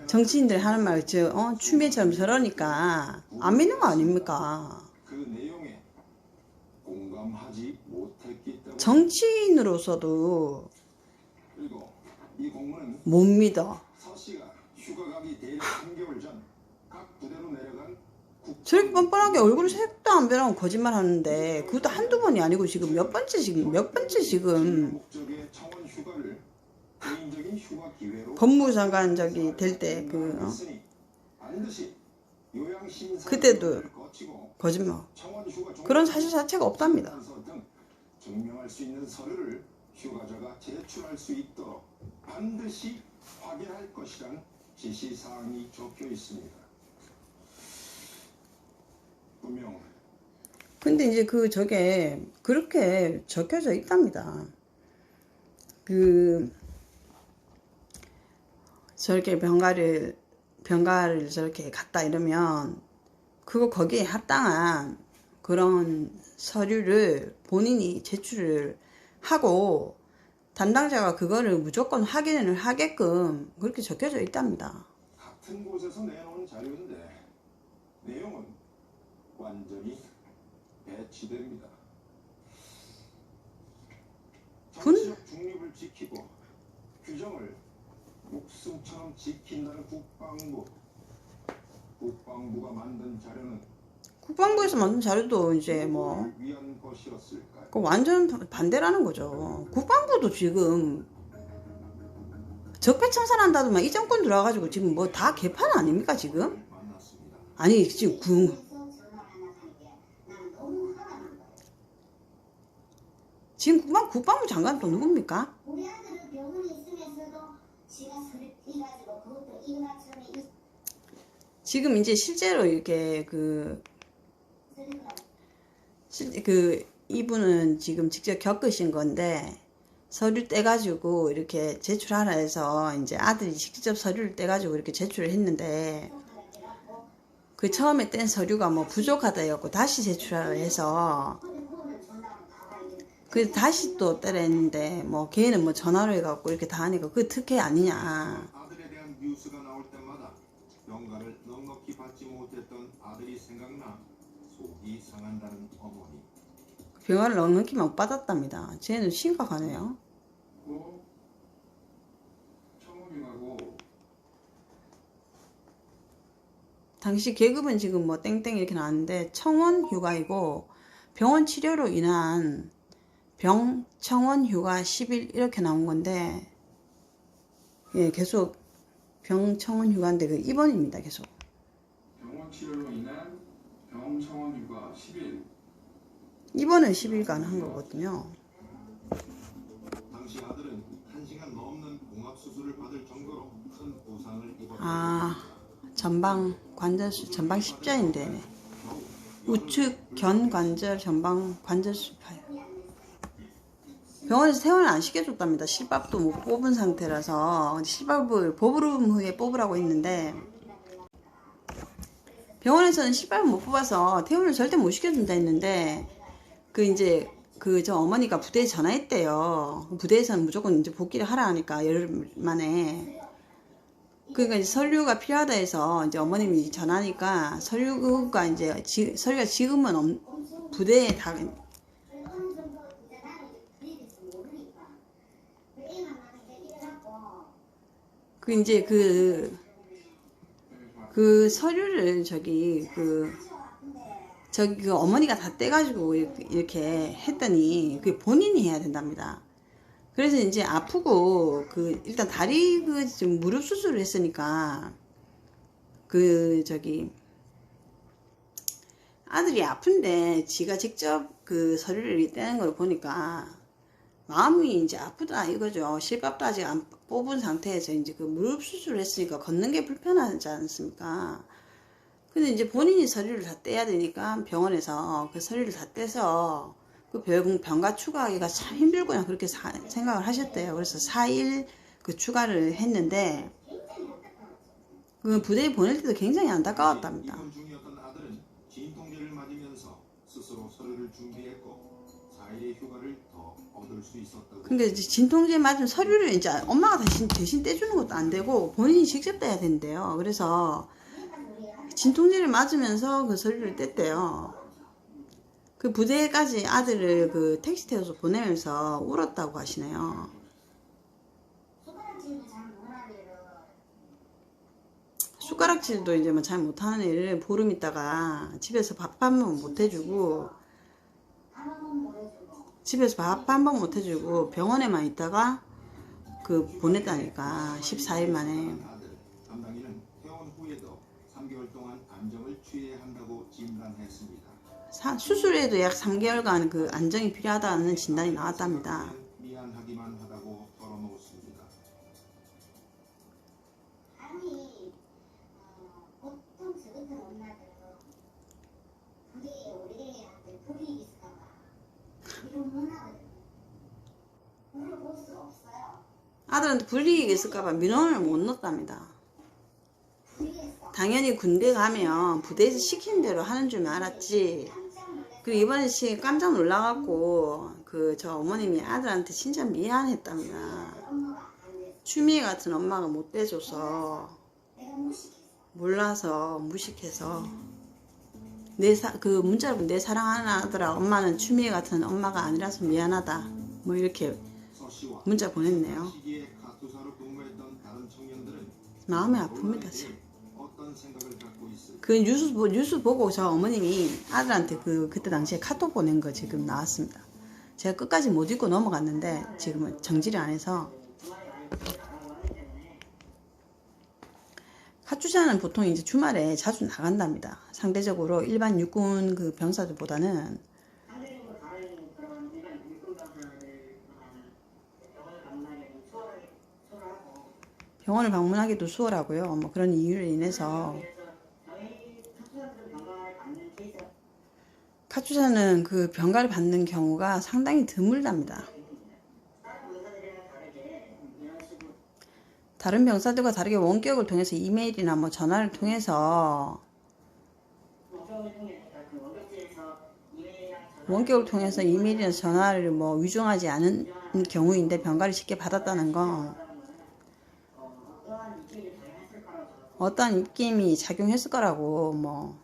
정치인들 하는 말 추미애처럼 저러니까 안 믿는 거 아닙니까? 정치인으로서도 못 믿어. 저렇게 뻔뻔하게 얼굴 색도 안 변하고 거짓말 하는데 그것도 한두 번이 아니고 지금 몇 번째 법무부 장관 될 때 그때도 거짓말 그런 사실 자체가 없답니다. 증명할 수 있는 서류를 휴가자가 제출할 수 있도록 반드시 확인할 것이란 지시사항이 적혀 있습니다. 분명. 근데 이제 저게 그렇게 적혀져 있답니다. 저렇게 병가를 저렇게 갔다 이러면 거기에 합당한 그런 서류를 본인이 제출을 하고 담당자가 그거를 무조건 확인을 하게끔 그렇게 적혀져 있답니다. 같은 곳에서 내놓은 자료인데 내용은 완전히 배치됩니다. 정치적 중립을 지키고 규정을 목숨처럼 지킨다는 국방부가 만든 자료는 국방부에서 만든 자료도 이제 완전 반대라는 거죠. 국방부도 지금 적폐청산한다더만 이 정권 들어와가지고 지금 뭐 다 개판 아닙니까 지금? 아니 지금 국방부 장관 또 누굽니까? 우리 아들은 병원에 있으면서도 지가 이가지고 그것도 이마처럼 지금 이제 실제로 이렇게 이분은 지금 직접 겪으신 건데 서류 떼가지고 이렇게 제출하라 해서 이제 아들이 직접 서류를 떼가지고 이렇게 제출을 했는데 그 처음에 뗀 서류가 뭐 부족하다 해갖고 다시 제출하라 해서 다시 또 떼라 했는데 뭐 걔는 뭐 전화로 해갖고 이렇게 다 하니까 그게 특혜 아니냐. 아들에 대한 뉴스가 나올 때마다 병가를 넉넉히 받지 못했던 아들이 생각나 속이 상한다는 어머니. 병가를 넉넉히 못 받았답니다. 쟤는 심각하네요. 당시 계급은 지금 뭐 땡땡 이렇게 나왔는데 청원 휴가이고 병원 치료로 인한 병청원 휴가 10일 이렇게 나온 건데 예, 계속 병청원 휴가인데 입원입니다. 계속. 병원 치료로 인한 병청원 휴가 10일. 입원은 10일간 한 거거든요. 당시 아들은 1시간 넘는 봉합 수술을 받을 정도로 큰 부상을 입었다. 전방 십자인대 우측 견관절 전방 관절 수파요. 병원에서 퇴원을 안 시켜줬답니다. 실밥도 못 뽑은 상태라서 실밥을 보름 후에 뽑으라고 했는데 병원에서는 실밥을 못 뽑아서 퇴원을 절대 못 시켜준다 했는데 저 어머니가 부대에 전화했대요. 부대에서는 무조건 이제 복귀를 하라 하니까 열흘 만에. 그러니까 이제 서류가 필요하다 해서 이제 어머님이 전화하니까 서류가 지금은 부대에 다 그 서류를 어머니가 다 떼가지고 이렇게 했더니 그게 본인이 해야 된답니다. 그래서 이제 아프고 그 일단 다리 그 지금 무릎 수술을 했으니까 그 저기 아들이 아픈데 지가 직접 그 서류를 떼는 걸 보니까 마음이 이제 아프다 이거죠. 실밥도 아직 안 뽑은 상태에서 이제 그 무릎 수술을 했으니까 걷는 게 불편하지 않습니까? 근데 이제 본인이 서류를 다 떼야 되니까 병원에서 그 서류를 다 떼서 그 병가 추가하기가 참 힘들구나 그렇게 생각을 하셨대요. 그래서 4일 그 추가를 했는데 그 부대에 보낼 때도 굉장히 안타까웠답니다. 입원 중이었던 아들은 진통제를 맞으면서 스스로 서류를 준비했고 4일의 휴가를 더 얻을 수 있었다고. 그러니까 이제 진통제 맞으면 서류를 이제 엄마가 대신 떼주는 것도 안 되고 본인이 직접 떼야 된대요. 그래서 진통제를 맞으면서 그 서류를 뗐대요. 그 부대까지 아들을 그 택시 태워서 보내면서 울었다고 하시네요. 숟가락질도 이제 뭐 잘 못하는 애를 보름 있다가 집에서 밥 한 번 못 해주고 병원에만 있다가 그 보냈다니까 14일 만에. 담당인은 퇴원 후에도 3개월 동안 안정을 취해야 한다고 진단했습니다. 수술에도 약 3개월간 그 안정이 필요하다는 진단이 나왔답니다. 미안하기만 하다고 털어놓습니다. 아니, 보통 저 같은 엄마들은 우리한테 불이익이 있을까봐 이런 문화거든요. 물어볼 수 없어요. 아들한테 불이익이 있을까봐 민원을 못 넣었답니다. 당연히 군대 가면 부대에서 시키는 대로 하는 줄 알았지. 그리고 이번에 깜짝 놀라갖고 그 저 어머님이 아들한테 진짜 미안했답니다. 추미애 같은 엄마가 못 돼줘서 몰라서 무식해서 그 문자로 내 사랑하는 아들아 엄마는 추미애 같은 엄마가 아니라서 미안하다 뭐 이렇게 문자 보냈네요. 마음이 아픕니다 참. 그 뉴스 보고 저 어머님이 아들한테 그때 당시에 카톡 보낸 거 지금 나왔습니다. 제가 끝까지 못 읽고 넘어갔는데 지금은 정지를 안 해서. 카투샤는 보통 이제 주말에 자주 나간답니다. 상대적으로 일반 육군 그 병사들보다는. 병원을 방문하기도 수월하고요. 뭐 그런 이유로 인해서. 카투샤는 그 병가를 받는 경우가 상당히 드물답니다. 다른 병사들과 다르게 원격을 통해서 이메일이나 뭐 전화를 통해서 이메일이나 전화를 뭐 위중하지 않은 경우인데 병가를 쉽게 받았다는 건 어떠한 입김이 작용했을 거라고 뭐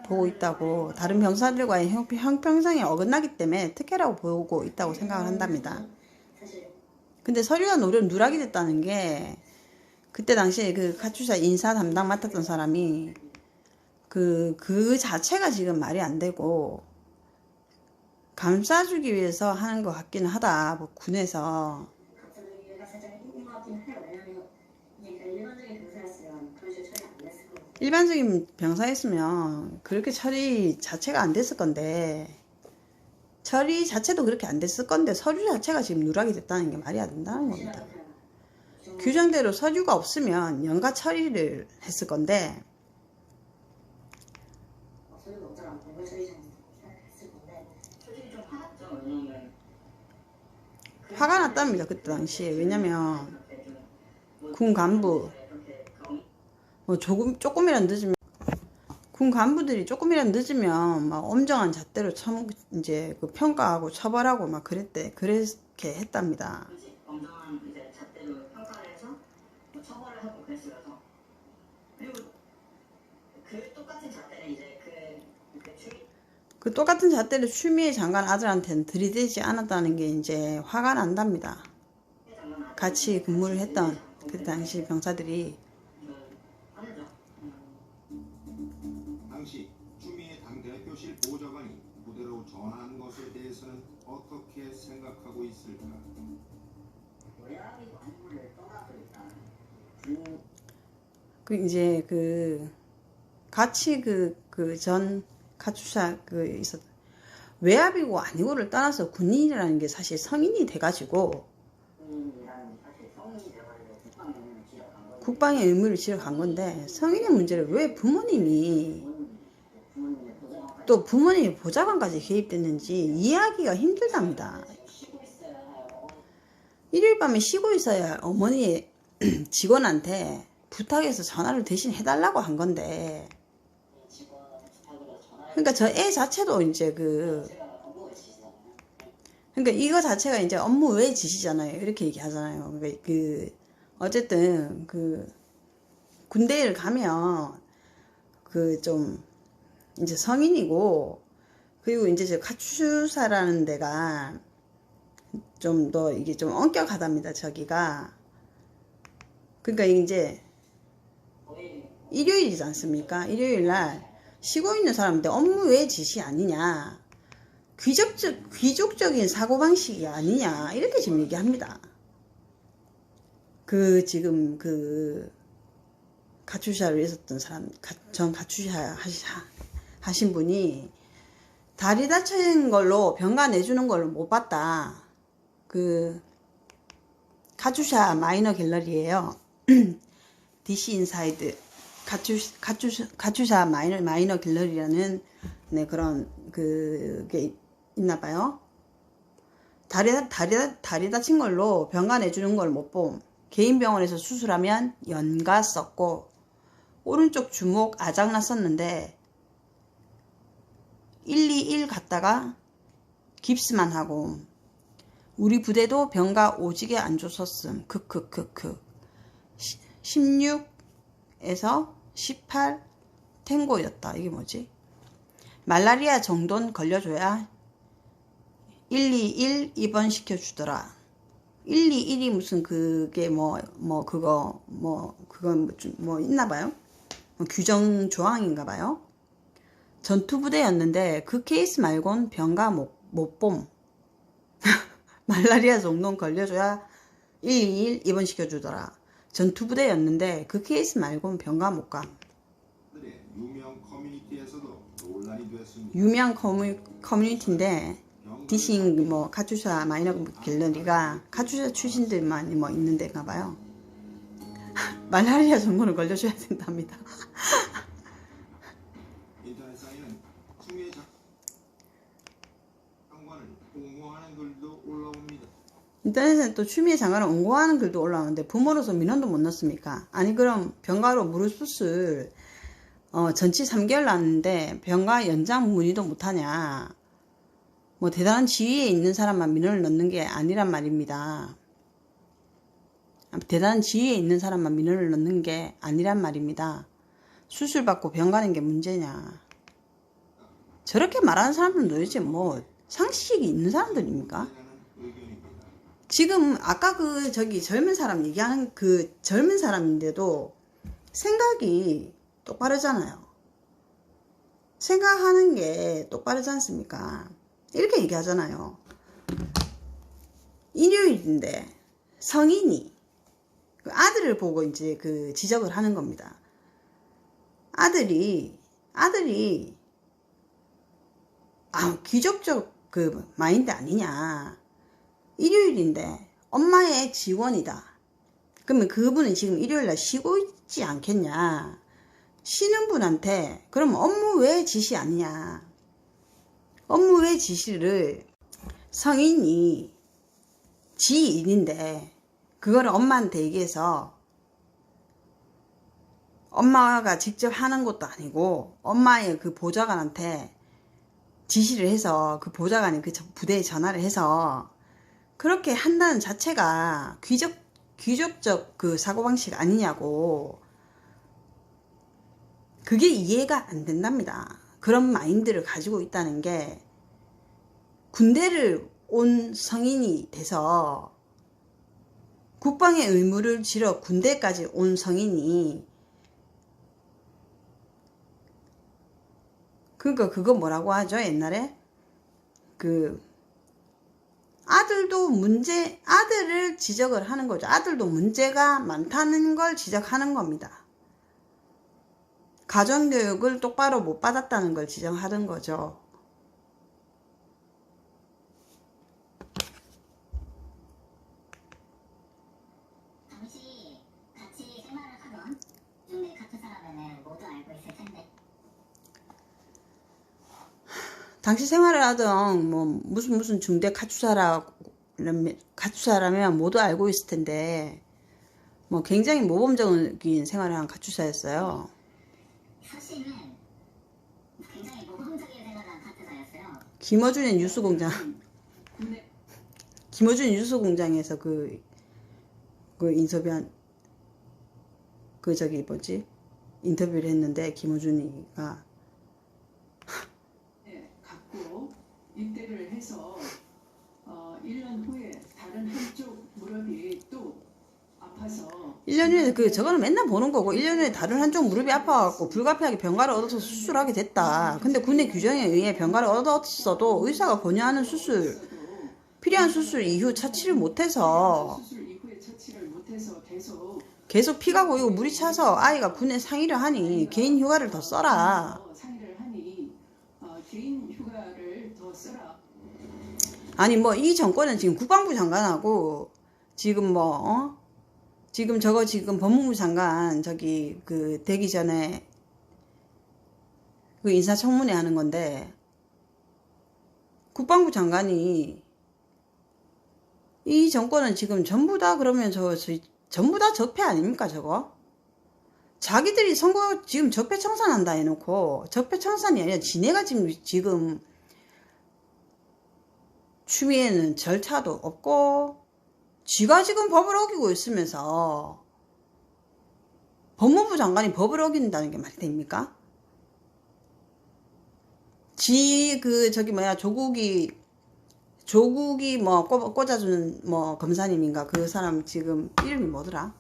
보고 있다고. 다른 병사들과의 형평성에 어긋나기 때문에 특혜라고 보고 있다고 생각을 한답니다. 근데 서류가 누락이 됐다는 게 그때 당시에 그 카투샤 인사 담당 맡았던 사람이 그 자체가 지금 말이 안 되고 감싸주기 위해서 하는 것 같기는 하다. 뭐 군에서. 일반적인 병사였으면 그렇게 처리 자체가 안 됐을 건데 처리 자체도 그렇게 안 됐을 건데 서류 자체가 지금 누락이 됐다는 게 말이 안 된다는 겁니다. 규정대로 서류가 없으면 연가 처리를 했을 건데 화가 났답니다. 그때 당시에. 왜냐면 군 간부 뭐 조금이라도 늦으면 군 간부들이 조금이라도 늦으면 막 엄정한 잣대로 이제 그 평가하고 처벌하고 막 그렇게 했답니다. 엄정한 이제 잣대로 평가를 해서 뭐 처벌을 하고 그랬어요. 그리고 그 똑같은 잣대를 이제 그 똑같은 잣대를 추미애 장관 아들한테는 들이대지 않았다는 게 이제 화가 난답니다. 같이 근무를 했던 그 당시 병사들이. 당시 추미애 당대표실 보좌관이 부대로 전환한 것에 대해서는 어떻게 생각하고 있을까? 외압이고 안무를 떠나서 일단 그 이제 같이 전 가출사 있었 외압이고 아니고를 떠나서 군인이라는 게 사실 성인이 돼가지고 군인이라는 사실 성인이 돼가지고 국방의 의무를 지러 간 건데 성인의 문제를 왜 부모님이 또 부모님이 보좌관까지 개입됐는지 이해하기가 힘들답니다. 일요일 밤에 쉬고 있어야 할 어머니의 직원한테 부탁해서 전화를 대신 해달라고 한 건데, 그러니까 저 애 자체도 이제 그러니까 이거 자체가 이제 업무 외 지시잖아요. 이렇게 얘기하잖아요. 그러니까 어쨌든 군대를 가면 좀 이제 성인이고, 그리고 이제 저 가출사라는 데가 좀 더 이게 좀 엄격하답니다. 저기가. 그러니까 이제 일요일이지 않습니까? 일요일 날 쉬고 있는 사람인데 업무 외 지시 아니냐, 귀족적인 사고방식이 아니냐, 이렇게 지금 얘기합니다. 지금 가출샤를 했었던 사람, 전 가출샤 하신 분이 다리 다친 걸로 병가 내주는 걸 못 봤다. 가출샤 마이너 갤러리예요. DC 인사이드 가출샤 마이너 갤러리라는 그런 그게 있나봐요. 다리 다친 걸로 병가 내주는 걸 못 봄. 개인 병원에서 수술하면 연가 썼고, 오른쪽 주먹 아작 났었는데 121 갔다가 깁스만 하고, 우리 부대도 병가 오지게 안 줬었음. 16에서 18 탱고였다. 이게 뭐지? 말라리아 정도는 걸려줘야 121 입원시켜주더라. 121이 무슨 그게 그건 있나봐요. 규정 조항인가봐요. 전투부대였는데 그 케이스 말곤 병가 못 봄. 말라리아 정도는 걸려줘야 121 입원시켜주더라. 전투부대였는데 그 케이스 말곤 병가 못 감. 유명 커뮤니티에서도 논란이 됐습니다. 유명 커뮤니티인데 디싱 가출사 마이너 갤러리가 가출사 출신들만 있는 데가 봐요. 말라리아 정도는 걸려줘야 된답니다. 인터넷상에는 추미애 장관을 옹호하는 글도 올라옵니다. 인터넷에는 또 추미애 장관을 옹호하는 글도 올라오는데 부모로서 민원도 못 넣습니까? 아니 그럼 병가로 무릎수술 전치 3개월 났는데 병가 연장 문의도 못하냐. 대단한 지위에 있는 사람만 민원을 넣는 게 아니란 말입니다. 대단한 지위에 있는 사람만 민원을 넣는 게 아니란 말입니다. 수술 받고 병 가는 게 문제냐. 저렇게 말하는 사람들은 도대체 상식이 있는 사람들입니까? 지금 아까 젊은 사람 얘기하는 젊은 사람인데도 생각이 똑바르잖아요. 생각하는 게 똑바르지 않습니까? 이렇게 얘기하잖아요. 일요일인데 성인이 아들을 보고 이제 지적을 하는 겁니다. 아들이 귀족적 마인드 아니냐. 일요일인데 엄마의 지원이다. 그러면 그분은 지금 일요일날 쉬고 있지 않겠냐. 쉬는 분한테 그럼 업무 외 지시 아니냐. 업무 외 지시를 성인이 지인인데 그거를 엄마한테 얘기해서 엄마가 직접 하는 것도 아니고 엄마의 보좌관한테 지시를 해서 보좌관이 부대에 전화를 해서 그렇게 한다는 자체가 귀족적 사고방식 아니냐고. 그게 이해가 안 된답니다. 그런 마인드를 가지고 있다는 게 군대를 온 성인이 돼서 국방의 의무를 지러 군대까지 온 성인이 그러니까 그거 뭐라고 하죠? 옛날에 아들 아들을 지적을 하는 거죠. 아들도 문제가 많다는 걸 지적하는 겁니다. 가정교육을 똑바로 못 받았다는 걸 지적하는 거죠. 당시 같이 생활을 하던 중대 카투사라면은 모두 알고 있을 텐데. 당시 생활을 하던 뭐 무슨 중대 가투사라면 모두 알고 있을 텐데 뭐 굉장히 모범적인 생활을 한 가투사였어요. 사실은 굉장히 모범적인 생활을 한 카투사였어요. 김어준의 뉴스공장에서 그 인터뷰한 인터뷰를 했는데 김어준이가 갖고 입대를 해서 1년 후에 다른 한쪽 무릎이 또 아파서 1년 후에 저거는 맨날 보는 거고 1년 후에 다른 한쪽 무릎이 아파갖고 불가피하게 병가를 얻어서 수술하게 됐다. 근데 군의 규정에 의해 병가를 얻었어도 의사가 권유하는 필요한 수술 이후 처치를 못해서 수술 이후에 처치를 못해서 계속 피가 고이고 물이 차서 아이가 군에 상의를 하니 개인 휴가를 더 써라. 개인 휴가를 더 써라. 아니 뭐 이 정권은 지금 국방부 장관하고 지금 지금 법무부 장관 되기 전에 인사청문회 하는 건데 국방부 장관이 이 정권은 지금 전부 다 그러면 전부 다 적폐 아닙니까 저거? 자기들이 선거 지금 적폐 청산한다 해놓고 적폐 청산이 아니라 지네가 지금 추미애는 절차도 없고 지가 지금 법을 어기고 있으면서 법무부 장관이 법을 어긴다는 게 말이 됩니까? 조국이 꽂아준 검사님인가 그 사람 지금 이름이 뭐더라?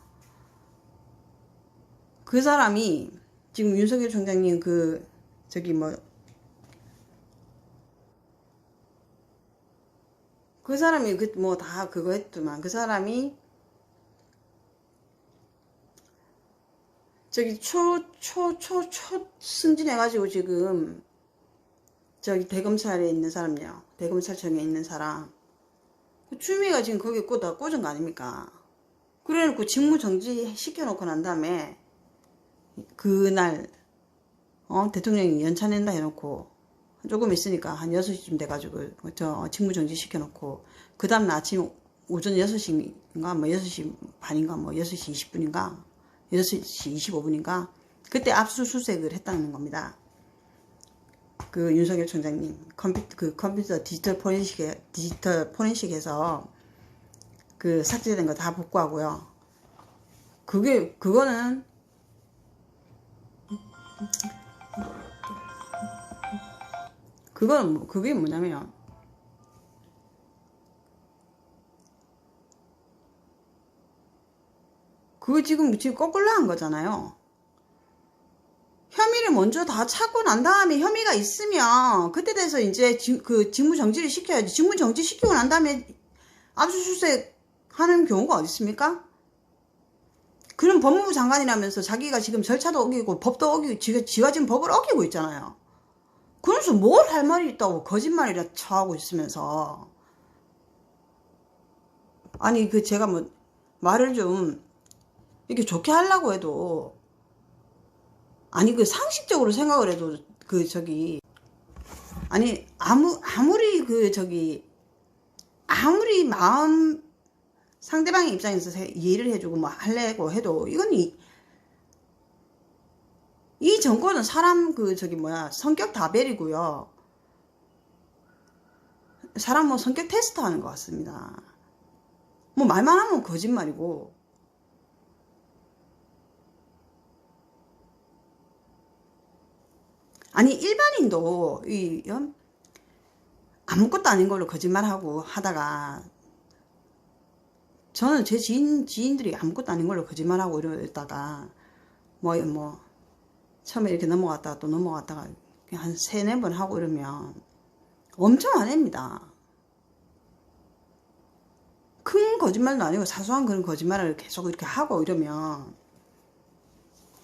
그 사람이 지금 윤석열 총장님 그 사람이 다 그거 했더만 그 사람이 승진해가지고 지금 대검찰에 있는 사람요. 대검찰청에 있는 사람. 추미애가 지금 거기에 꽂은 거 아닙니까? 그래놓고 직무정지 시켜놓고 난 다음에 그날 대통령이 연차낸다 해놓고 조금 있으니까 한 6시쯤 돼가지고 직무정지 시켜놓고 그 다음날 아침 오전 6시인가 6시 반인가 6시 20분인가 6시 25분인가 그때 압수수색을 했다는 겁니다. 그 윤석열 총장님 컴퓨터 디지털 포렌식에서 그 삭제된 거 다 복구하고요. 그거는 그게 뭐냐면 그거 지금 거꾸로 한 거잖아요. 혐의를 먼저 다 찾고 난 다음에 혐의가 있으면 그때 돼서 이제 직무정지를 시켜야지. 직무정지 시키고 난 다음에 압수수색 하는 경우가 어디 있습니까? 그런 법무부 장관이라면서 자기가 지금 절차도 어기고 법도 어기고 지가 지금 법을 어기고 있잖아요. 그러면서 뭘 할 말이 있다고 거짓말이라 쳐하고 있으면서 아니 제가 말을 좀 이렇게 좋게 하려고 해도 아니 상식적으로 생각을 해도 아니 아무리 마음 상대방의 입장에서 이해를 해주고 하려고 해도 이건 이 정권은 사람 성격 다벨이고요. 사람 성격 테스트 하는 것 같습니다. 말만 하면 거짓말이고. 아니 일반인도 아무것도 아닌 걸로 거짓말하고 하다가 저는 제 지인들이 아무것도 아닌 걸로 거짓말하고 이러다가 처음에 이렇게 넘어갔다가 또 넘어갔다가 한 3-4번 하고 이러면 엄청 화냅니다. 큰 거짓말도 아니고 사소한 그런 거짓말을 계속 이렇게 하고 이러면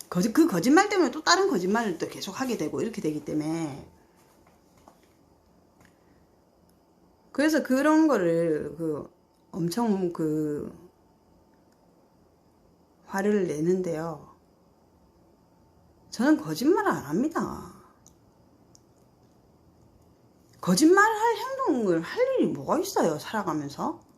그 거짓말 때문에 또 다른 거짓말을 또 계속 하게 되고 이렇게 되기 때문에, 그래서 그런 거를 엄청 화를 내는데요. 저는 거짓말을 안 합니다. 거짓말을 할 행동을 할 일이 뭐가 있어요, 살아가면서?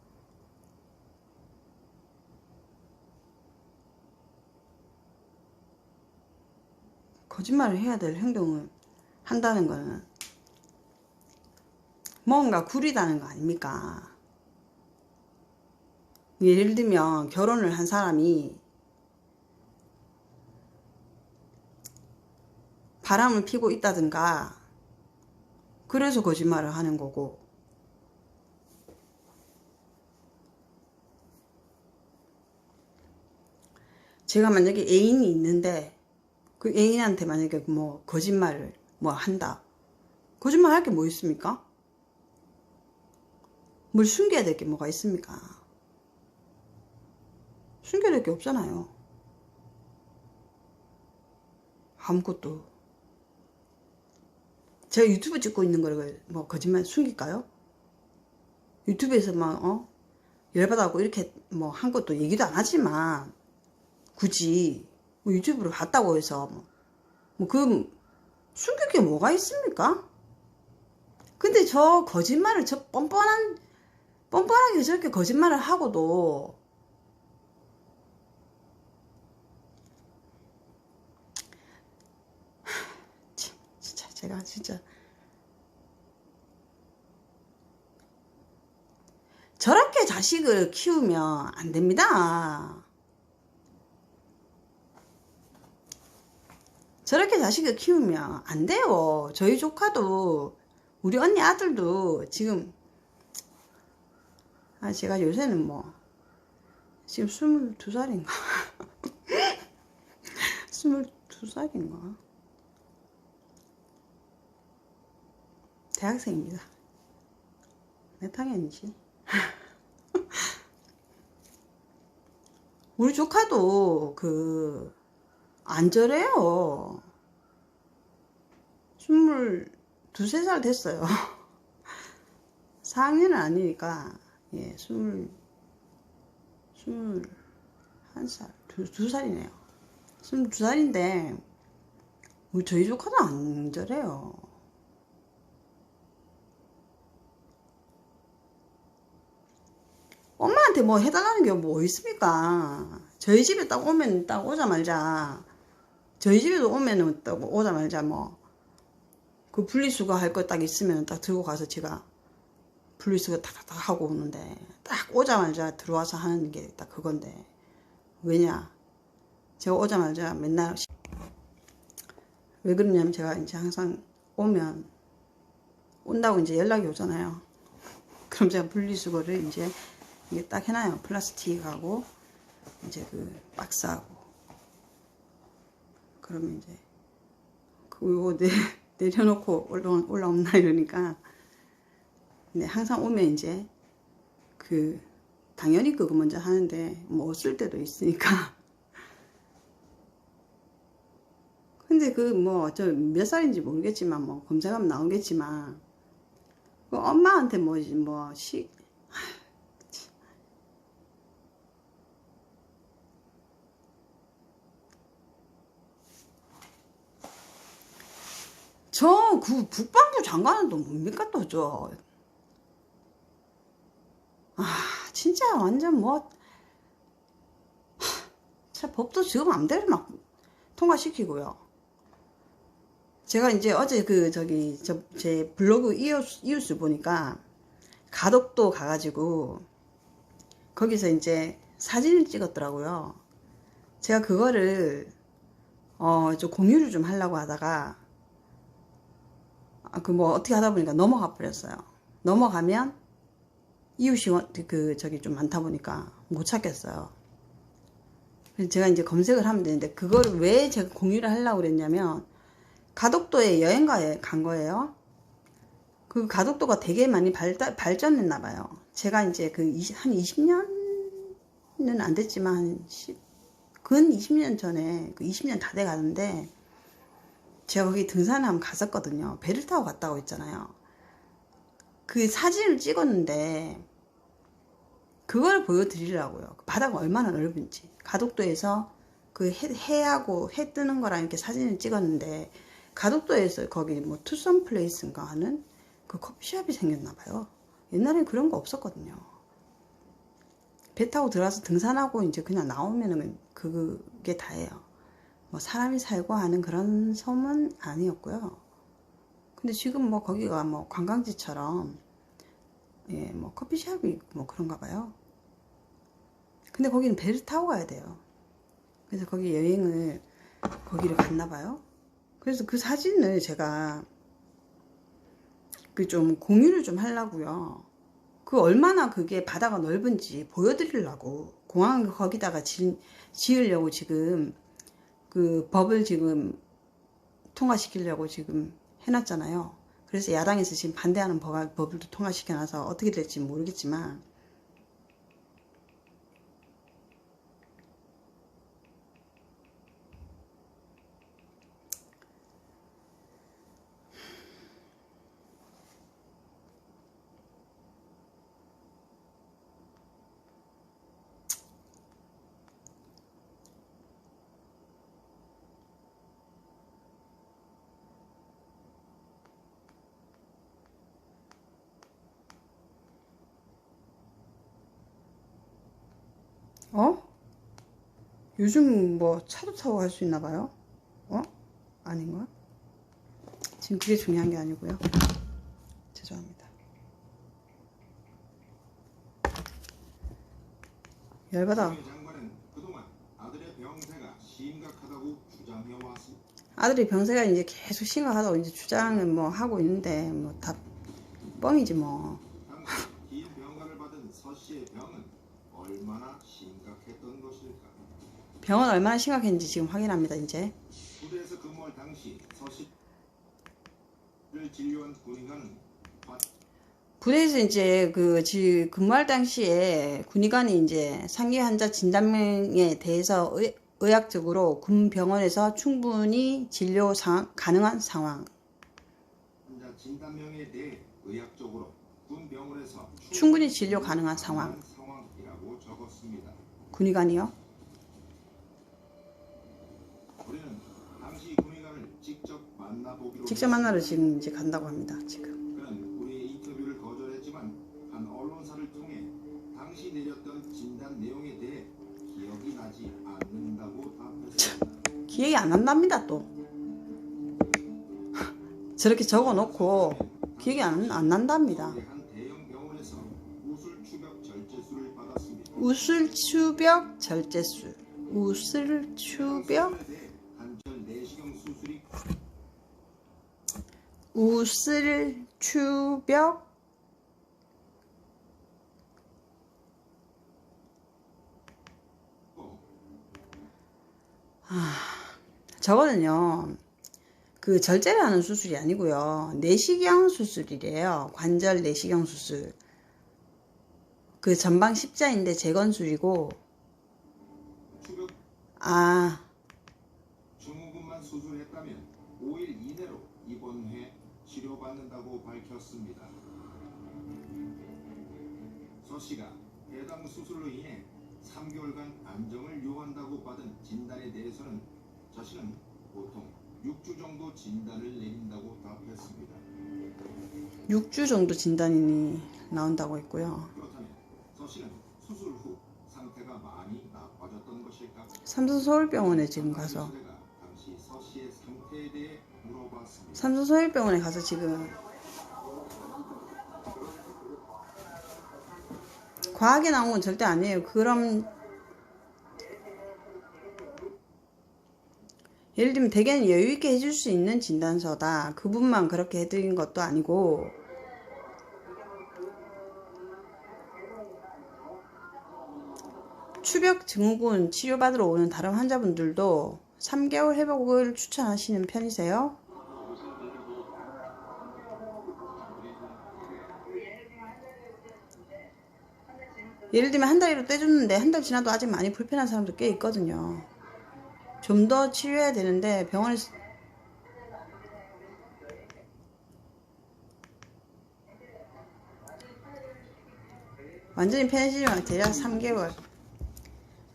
거짓말을 해야 될 행동을 한다는 거는 뭔가 구리다는 거 아닙니까? 예를 들면 결혼을 한 사람이 바람을 피고 있다든가 그래서 거짓말을 하는 거고, 제가 만약에 애인이 있는데 그 애인한테 만약에 뭐 거짓말을 뭐 한다. 거짓말 할 게 뭐 있습니까? 뭘 숨겨야 될 게 뭐가 있습니까? 숨겨야 될 게 없잖아요. 아무것도. 제가 유튜브 찍고 있는 거를 뭐 거짓말 숨길까요? 유튜브에서 막 열받아갖고 이렇게 뭐 한 것도 얘기도 안 하지만 굳이 뭐 유튜브를 봤다고 해서 그 숨길 게 뭐가 있습니까? 근데 저 거짓말을 저 뻔뻔하게 저렇게 거짓말을 하고도 제가 진짜 저렇게 자식을 키우면 안 됩니다. 저렇게 자식을 키우면 안 돼요. 저희 조카도 우리 언니 아들도 지금 제가 요새는 뭐 지금 22살인가 22살인가 대학생입니다. 내 당연이지. 우리 조카도 안 저래요. 22~23살 됐어요. 4학년은 아니니까, 예, 21살, 2살이네요. 22살인데, 저희 조카도 안 저래요. 엄마한테 뭐 해달라는 게 뭐 있습니까? 저희 집에 딱 오면 딱 오자마자, 저희 집에도 오면은 딱 오자마자 그 분리수거 할 거 딱 있으면 딱 들고 가서 제가 분리수거 탁탁탁 하고 오는데, 딱 오자마자 들어와서 하는 게 딱 그건데, 왜냐? 제가 오자마자 맨날, 왜 그러냐면 제가 이제 항상 온다고 이제 연락이 오잖아요. 그럼 제가 분리수거를 이제 이게 딱 해놔요. 플라스틱하고 이제 박스하고. 그러면 이제 그거 내려놓고 올라온다 이러니까. 근데 항상 오면 이제 당연히 그거 먼저 하는데 뭐 없을 때도 있으니까. 근데 저 몇 살인지 모르겠지만 검색하면 나오겠지만 엄마한테 국방부 장관은 또 뭡니까 또 진짜 완전 법도 지금 맘대로 막 통과시키고요. 제가 이제 어제 제 블로그 이웃을 보니까 가덕도 가가지고 거기서 이제 사진을 찍었더라고요. 제가 그거를 좀 공유를 좀 하려고 하다가 어떻게 하다 보니까 넘어가 버렸어요. 넘어가면 이웃이 좀 많다 보니까 못 찾겠어요. 그래서 제가 이제 검색을 하면 되는데, 그걸 왜 제가 공유를 하려고 그랬냐면, 가덕도에 여행 간 거예요. 그 가덕도가 되게 많이 발전했나 봐요. 제가 이제 한 20년은 안 됐지만 근 20년 전에 20년 다 돼 가는데 제가 거기 등산을 한번 갔었거든요. 배를 타고 갔다고 했잖아요. 그 사진을 찍었는데 그걸 보여드리려고요. 바다가 얼마나 넓은지. 가덕도에서 그 해하고 해 뜨는 거랑 이렇게 사진을 찍었는데 가덕도에서 거기 뭐 투썸 플레이스인가 하는 그 커피숍이 생겼나봐요. 옛날엔 그런 거 없었거든요. 배 타고 들어와서 등산하고 이제 그냥 나오면은 그게 다예요. 뭐 사람이 살고 하는 그런 섬은 아니었고요. 근데 지금 뭐 거기가 뭐 관광지처럼 예, 뭐 커피숍이 있고 뭐 그런가 봐요. 근데 거기는 배를 타고 가야 돼요. 그래서 거기 여행을 거기를 갔나 봐요. 그래서 그 사진을 제가 그 좀 공유를 좀 하려고요. 그 얼마나 그게 바다가 넓은지 보여드리려고 공항을 거기다가 지으려고 지금 그 법을 지금 통과시키려고 지금 해놨잖아요. 그래서 야당에서 지금 반대하는 법을 통과시켜놔서 어떻게 될지 모르겠지만 요즘 뭐 차도 타고 갈 수 있나 봐요. 아닌가? 지금 그게 중요한 게 아니고요. 죄송합니다. 열받아. 장관은 그동안 아들의 병세가 심각하다고 주장해왔습니다. 아들이 병세가 이제 계속 심각하다고 이제 주장을 뭐 하고 있는데 뭐 다 뻥이지 뭐. 당시 긴 병가를 받은 서 씨의 병은 얼마나 심각했던 것일까? 병은 얼마나 심각했는지 지금 확인합니다. 이제 부대에서 근무할 당시 서 씨를 진료한 군의관은 부대에서 이제 근무할 당시에 군의관이 이제 상기 환자 진단명에 대해서 의학적으로 군 병원에서 충분히 진료 가능한 상황. 환자 진단명에 대해 의학적으로 군 병원에서 충분히 진료 가능한 상황이라고 적었습니다. 군의관이요? 우리는 당시 군의관을 직접 만나러 지금 이제 간다고 합니다. 지금. 그는 우리의 인터뷰를 거절했지만 한 언론사를 통해 당시 내렸던 진단 내용에 대해 기억이 나지 않는다고 답했습니다. 기억이 안 난답니다. 또 저렇게 적어놓고 기억이 안 난답니다. 한 대형 병원에서 우슬추벽 절제술을 받았습니다. 우슬추벽 절제술. 우슬추벽 관절 내시경 수술이 우슬추벽 저거는요 그 절제를 하는 수술이 아니고요 내시경 수술이래요. 관절 내시경 수술. 그 전방 십자인대 재건술이고 증후군만 수술했다면 5일 이내로 입원해 치료받는다고 밝혔습니다. 서 씨가 해당 수술로 인해 3개월간 안정을 요한다고 받은 진단에 대해서는 자신은 보통 6주 정도 진단을 내린다고 답했습니다. 6주 정도 진단이 나온다고 했고요. 그렇다면 서 씨는 수술 후 상태가 많이 나빠졌던 것일까? 삼성서울병원에 지금 가서 당시 서 씨의 상태에 대해 물어봤습니다. 삼성서울병원에 가서 지금 과하게 나온 건 절대 아니에요. 그럼 예를 들면 대개는 여유있게 해줄 수 있는 진단서다. 그분만 그렇게 해드린 것도 아니고 추벽 증후군 치료받으러 오는 다른 환자분들도 3개월 회복을 추천하시는 편이세요? 예를 들면 한 달이라도 떼줬는데 한 달 지나도 아직 많이 불편한 사람도 꽤 있거든요. 좀 더 치료해야 되는데 병원에서 완전히 편해지면 대략 3개월.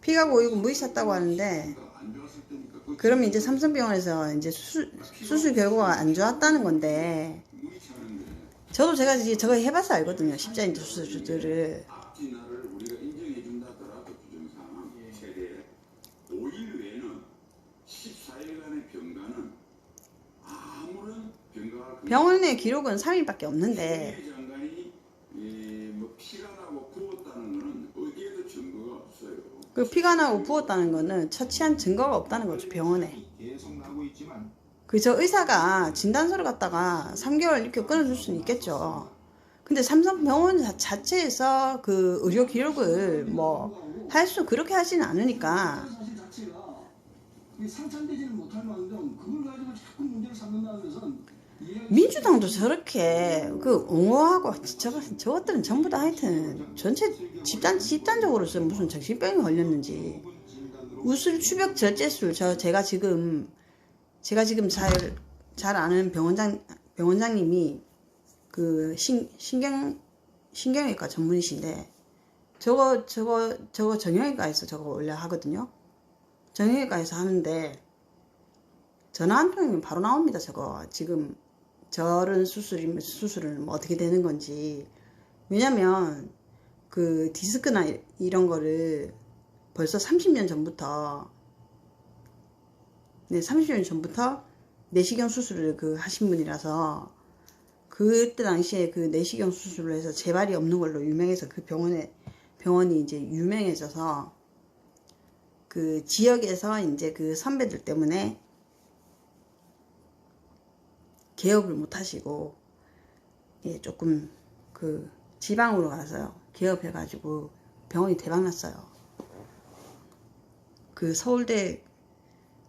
피가 고이고 물이 찼다고 하는데, 그러면 이제 삼성병원에서 이제 수술 결과가 안 좋았다는 건데, 저도 제가 이제 저거 해봐서 알거든요. 십자인대 수술들을. 우리가 인정해준다더라도 규정상 최대 5일 외에는 14일간의 병가는 아무런 병가가 병원의 기록은 3일밖에 없는데, 장관이 뭐 피가 나고 부었다는 거는 어디에도 증거가 없어요. 그 피가 나고 부었다는 거는 처치한 증거가 없다는 거죠, 병원에. 계속 나고 있지만 그 저 의사가 진단서를 갖다가 3개월 이렇게 끊어줄 수는 있겠죠. 근데 삼성병원 자체에서 그 의료 기록을 뭐 할 수 그렇게 하지는 않으니까. 사실 자체가 상찬되지는 못할 만큼 그걸 가지고 자꾸 문제를 삼는다면서 민주당도 저렇게 그 옹호하고 저것들은 전부 다 하여튼 전체 집단적으로 무슨 정신병이 걸렸는지. 우술 추벽 절제술 제가 지금 잘 아는 병원장님이 그 신경외과 전문이신데 저거 정형외과에서 저거 원래 하거든요. 정형외과에서 하는데 전화 한 통이면 바로 나옵니다. 저거 지금 저런 수술은 뭐 어떻게 되는 건지. 왜냐면 그 디스크나 이런 거를 벌써 30년 전부터 내시경 수술을 그 하신 분이라서 그때 당시에 그 내시경 수술을 해서 재발이 없는 걸로 유명해서 그 병원이 이제 유명해져서 그 지역에서 이제 그 선배들 때문에 개업을 못 하시고 조금 그 지방으로 가서 개업해가지고 병원이 대박났어요. 그 서울대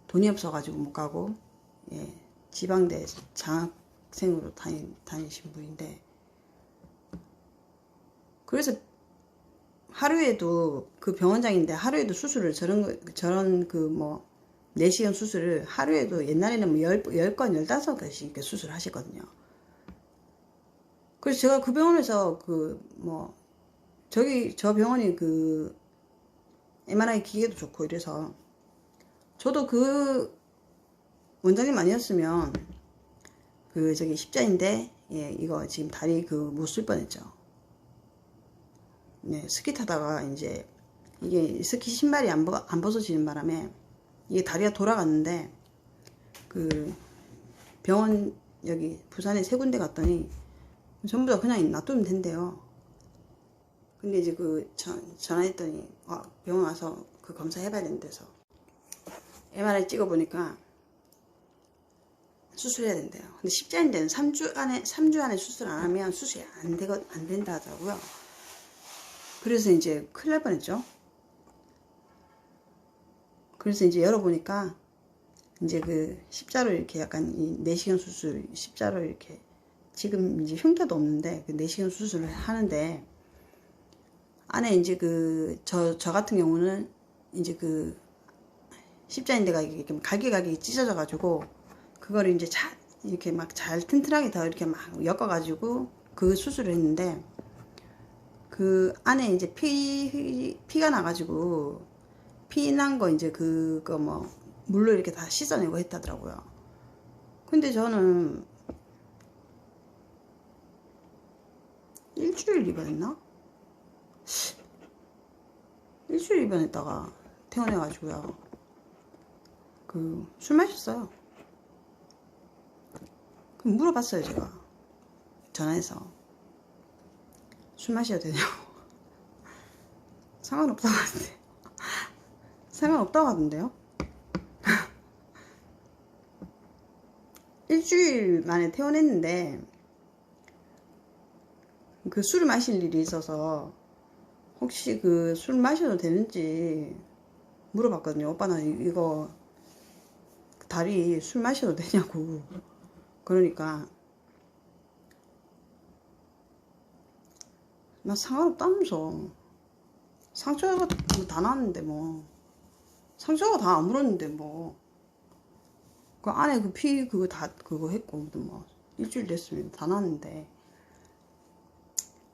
돈이 없어가지고 못 가고 지방대 장학생으로 다니신 분인데, 그래서 하루에도 그 병원장인데 하루에도 수술을 저런 그 뭐 내시경 수술을 하루에도 옛날에는 뭐 10건 15건씩 이렇게 수술을 하시거든요. 그래서 제가 그 병원에서 저 병원이 그 MRI 기계도 좋고 이래서 저도 그 원장님 아니었으면 그 십자인대 이거 지금 다리 그 못 쓸 뻔했죠. 스키 타다가 이제 이게 스키 신발이 안 벗어지는 바람에 이게 다리가 돌아갔는데, 그 병원 여기 부산에 3군데 갔더니 전부 다 그냥 놔두면 된대요. 근데 이제 그 전화했더니 병원 와서 그 검사해봐야 된대서 MRI 찍어보니까 수술해야 된대요. 근데 십자인대는 3주 안에 수술 안 하면 수술이 안 된다 하더라고요. 그래서 이제 큰일 날 뻔했죠. 그래서 이제 열어보니까 이제 그 십자로 이렇게 약간 이 내시경 수술 십자로 이렇게 지금 이제 흉터도 없는데 그 내시경 수술을 하는데, 안에 이제 저 같은 경우는 이제 그 십자인대가 이렇게 갈기갈기 찢어져 가지고 그거를 이제 이렇게 막 잘 튼튼하게 더 이렇게 막 엮어 가지고 그 수술을 했는데, 그 안에 이제 피가 나 가지고 피 난 거 이제 그거 뭐 물로 이렇게 다 씻어내고 했다더라고요. 근데 저는 일주일 입원했나? 일주일 입원했다가 퇴원해가지고요. 술 마셨어요. 그럼 물어봤어요, 제가. 전화해서. 술 마셔도 되냐고. 상관없다고 하던데. 상관없다고 하던데요? 일주일 만에 퇴원했는데, 그 술을 마실 일이 있어서 혹시 그 술 마셔도 되는지 물어봤거든요. 오빠 나 이거 다리 술 마셔도 되냐고. 그러니까 나 상관없다면서. 상처가 뭐 다 났는데 뭐. 상처가 다 아물었는데 뭐. 그 안에 그 피 그거 다 그거 했고 뭐 일주일 됐으면 다 났는데.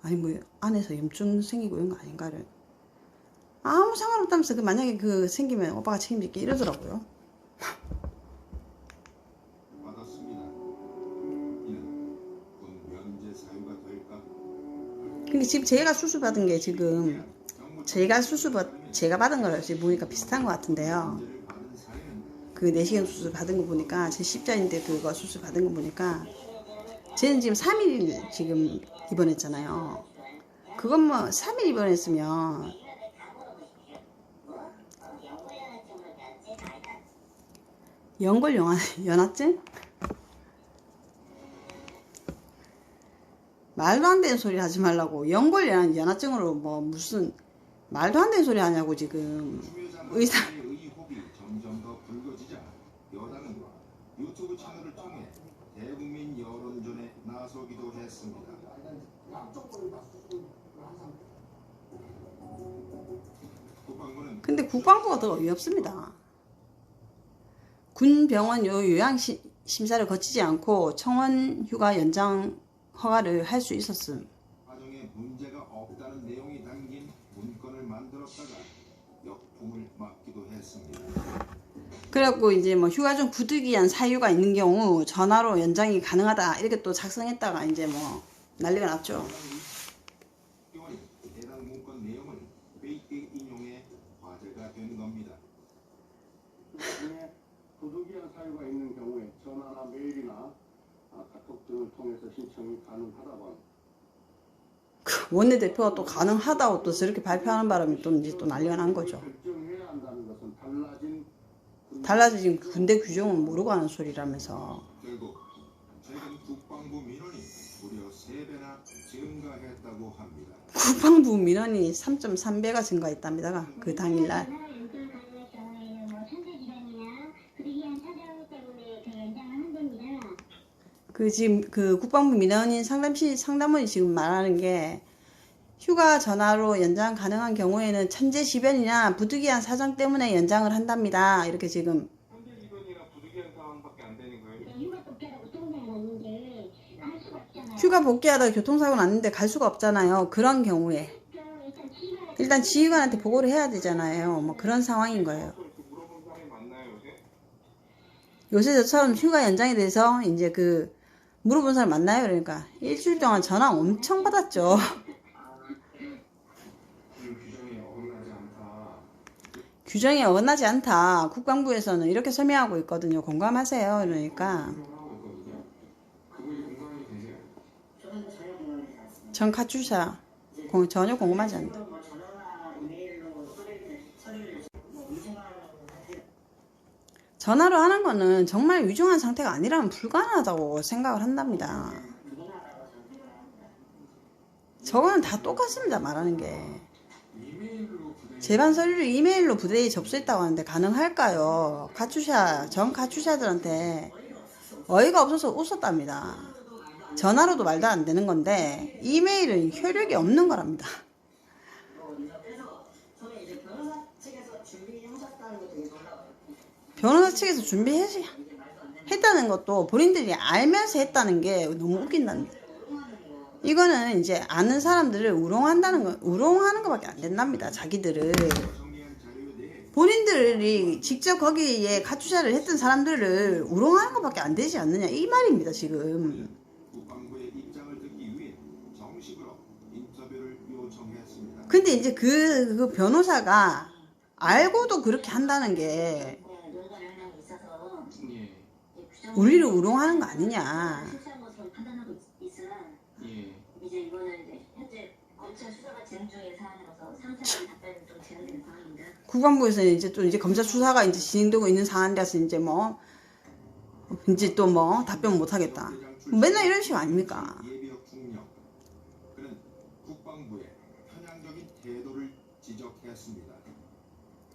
아니 뭐 안에서 염증 생기고 이런 거 아닌가를. 아무 상관없다면서 그 만약에 그 생기면 오빠가 책임질게 이러더라고요. 받았습니다. 이는 군 면제 사유가 될까? 근데 지금 제가 수술 받은 게 지금 제가 받은 거를 지금 보니까 비슷한 것 같은데요. 그 내시경 수술 받은 거 보니까 제 십자인대 그거 수술 받은 거 보니까 쟤는 지금 3일 지금 입원했잖아요. 그건 뭐 3일 입원했으면 연골연화증? 말도 안 되는 소리 하지 말라고. 연골연화증으로 뭐 무슨 말도 안 되는 소리 하냐고 지금. 의사 의혹이 점점 더 불거지자 여당은 유튜브 채널을 통해 대국민 여론전에 나서기도 했습니다. 국방부는 근데 국방부가 더 어이없습니다. 군 병원 요양 심사를 거치지 않고 청원 휴가 연장 허가를 할 수 있었음. 과정에 문제가 없다는 내용이 담긴 문건을 만들었다가 역풍을 맞기도 했습니다. 그래갖고 이제 뭐 휴가 중 부득이한 사유가 있는 경우 전화로 연장이 가능하다 이렇게 또 작성했다가 이제 뭐 난리가 났죠. 의원이 해당 문건 내용을 회의 때 인용해 화제가 된 겁니다. 중에 부득이한 사유가 있는 경우에 전화나 메일이나 카톡 등을 통해서 신청이 가능하다고. 원내대표가 또 가능하다고 또 저렇게 발표하는 바람에 또 이제 또 난리가 난 거죠. 결정해야 한다는 것은 달라진 군대 규정은 모르고 하는 소리라면서. 결국 최근 국방부 민원이 무려 3배나 증가했다고 합니다. 국방부 민원이 3.3배가 증가했답니다. 그 당일날. 그 지금 그 국방부 민원인 상담원이 지금 말하는 게 휴가 전화로 연장 가능한 경우에는 천재지변이나 부득이한 사정 때문에 연장을 한답니다. 이렇게 지금. 천재지변이나 부득이한 상황밖에 안 되는 거예요? 휴가 복귀하다가 교통사고 났는데 갈 수가 없잖아요. 그런 경우에 일단 지휘관한테 보고를 해야 되잖아요. 뭐 그런 상황인 거예요. 물어본 사람이 맞나요, 요새 저처럼 휴가 연장에 대해서 이제 그 물어본 사람 맞나요? 그러니까 일주일 동안 전화 엄청 받았죠. 규정에 어긋나지 않다. 국방부에서는 이렇게 설명하고 있거든요. 공감하세요. 그러니까 전 카츄샤 전혀 궁금하지 않다. 전화로 하는 거는 정말 위중한 상태가 아니라면 불가능하다고 생각을 한답니다. 저거는 다 똑같습니다. 말하는 게. 재반 서류를 이메일로 부대에 접수했다고 하는데 가능할까요? 전 카츄샤들한테 어이가 없어서 웃었답니다. 전화로도 말도 안 되는 건데 이메일은 효력이 없는 거랍니다. 변호사 측에서 준비했다는 것도 본인들이 알면서 했다는 게 너무 웃긴답니다. 이거는 이제 아는 사람들을 우롱하는 것밖에 안 된답니다. 자기들을. 본인들이 직접 거기에 카투샤를 했던 사람들을 우롱하는 것밖에 안 되지 않느냐 이 말입니다. 지금. 국방부의 입장을 듣기 위해 정식으로 인터뷰를 요청했습니다. 근데 이제 그 변호사가 알고도 그렇게 한다는 게 우리를 우롱하는 거 아니냐. 이제 이거는 이제 현재 검찰 수사가 진행 중인 사안이라서 상세한 답변은 좀 제한되는 상황입니다. 국방부에서는 이제 또 이제 검찰 수사가 이제 진행되고 있는 사안이라서 이제 뭐 이제 또 뭐 답변 못 하겠다. 맨날 이런 식 아닙니까? 예비역 중령 그는 국방부의 편향적인 태도를 지적했습니다.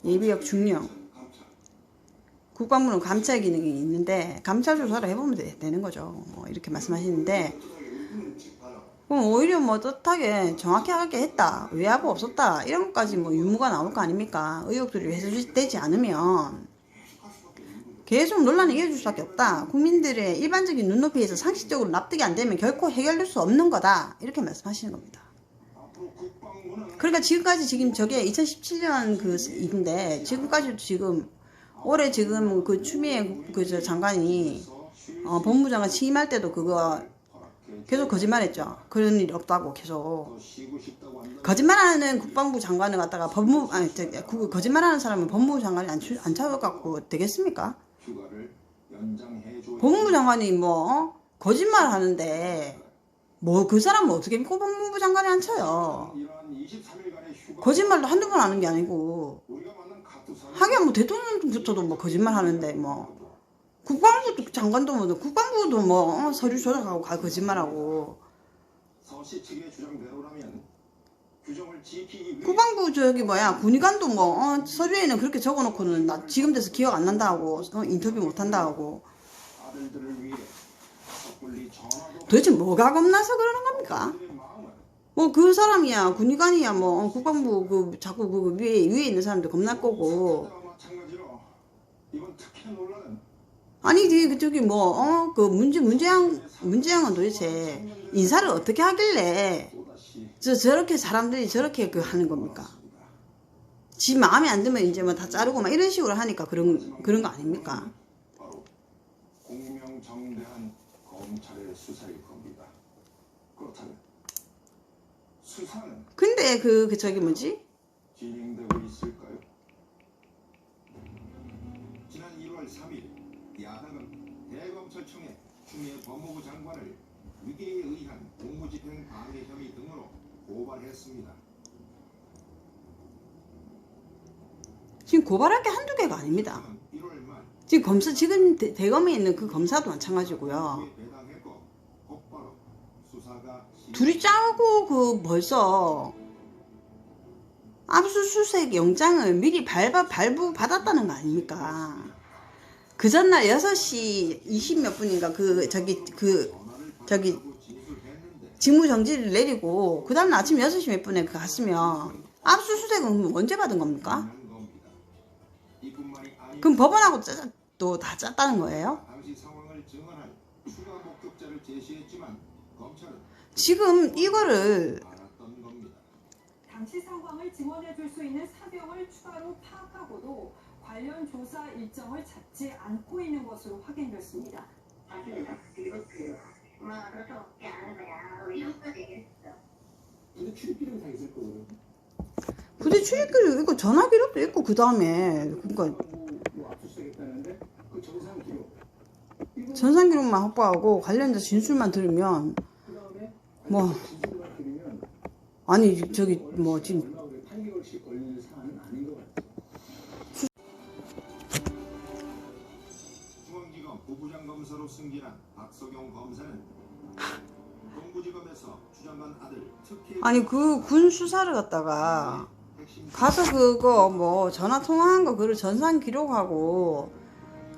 예비역 중령. 국방부는 감찰 기능이 있는데 감찰 조사를 해보면 되는 거죠. 뭐 이렇게 말씀하시는데 그럼 오히려 뭐 떳하게 정확하게 했다, 외압이 없었다, 이런 것까지 뭐 유무가 나올 거 아닙니까? 의혹들이 해소되지 않으면 계속 논란이 이어질 수밖에 없다. 국민들의 일반적인 눈높이에서 상식적으로 납득이 안 되면 결코 해결될 수 없는 거다, 이렇게 말씀하시는 겁니다. 그러니까 지금까지 지금 저게 2017년 그 일인데 지금까지도 지금 올해 지금 그 추미애 그 저 장관이 법무장관 취임할 때도 그거 계속 거짓말했죠. 그런 일이 없다고 계속 거짓말하는 국방부 장관을 갖다가 거짓말하는 사람은 법무부 장관이 안 찾아갖고 되겠습니까? 법무부 장관이 뭐 거짓말하는데 뭐 그 사람은 어떻게 믿고 법무부 장관이 안 쳐요? 거짓말도 한두 번 하는 게 아니고 하긴 뭐 대통령부터도 뭐 거짓말 하는데 뭐 국방부 장관도 뭐 국방부도 뭐 서류 조작하고 거짓말하고 국방부 저기 뭐야 군의관도 뭐 서류에는 그렇게 적어놓고는 나 지금 돼서 기억 안 난다 하고 인터뷰 못 한다 하고 도대체 뭐가 겁나서 그러는 겁니까? 뭐 그 사람이야 군의관이야 뭐 국방부 그 자꾸 그 위에 있는 사람들 겁날 거고 아니 저기 뭐 그 문재양은 도대체 인사를 어떻게 하길래 저렇게 사람들이 저렇게 그 하는 겁니까? 지 마음에 안 들면 이제 뭐 다 자르고 막 이런 식으로 하니까 그런 거 아닙니까? 바로 공명정대한 검찰의 수사일 겁니다. 그렇다면 수사는 근데 저기 뭐지? 진행되고 있을까요? 지난 1월 3일 야당은 대검찰청에 추미애 법무부 장관을 위계에 의한 공무집행 방해 혐의 등으로 고발했습니다. 지금 고발할 게 한두 개가 아닙니다. 지금 지금 대검에 있는 그 검사도 마찬가지고요. 둘이 짜고 그 벌써 압수수색 영장을 미리 발부 받았다는 거 아닙니까? 그 전날 6시 20몇 분인가 저기 직무정지를 내리고 그 다음날 아침 6시 몇 분에 갔으면 압수수색은 언제 받은 겁니까? 그럼 법원하고 또 다 짰다는 거예요? 지금 이거를 당시 상황을 증언해 줄 수 있는 사병을 추가로 파악하고도 관련 조사 일정을 잡지 않고 있는 것으로 확인됐습니다. 근데 출입기록 다 있을 거거든요. 부대 출입기록 있고 전화 기록도 있고 그 다음에 그러니까 압수수색했다는데 그 전산 기록. 전산 기록만 확보하고 관련자 진술만 들으면 뭐 아니 저기 뭐 지금 8개월씩 걸리는 사안은 아닌 것 같아요. 중앙지검 부부장 검사로 승진한 박석영 검사는 동부지검에서 주장관 아들 특혜 아니 그 군 수사를 갖다가 가서 그거 뭐 전화 통화한 거 그걸 전산 기록하고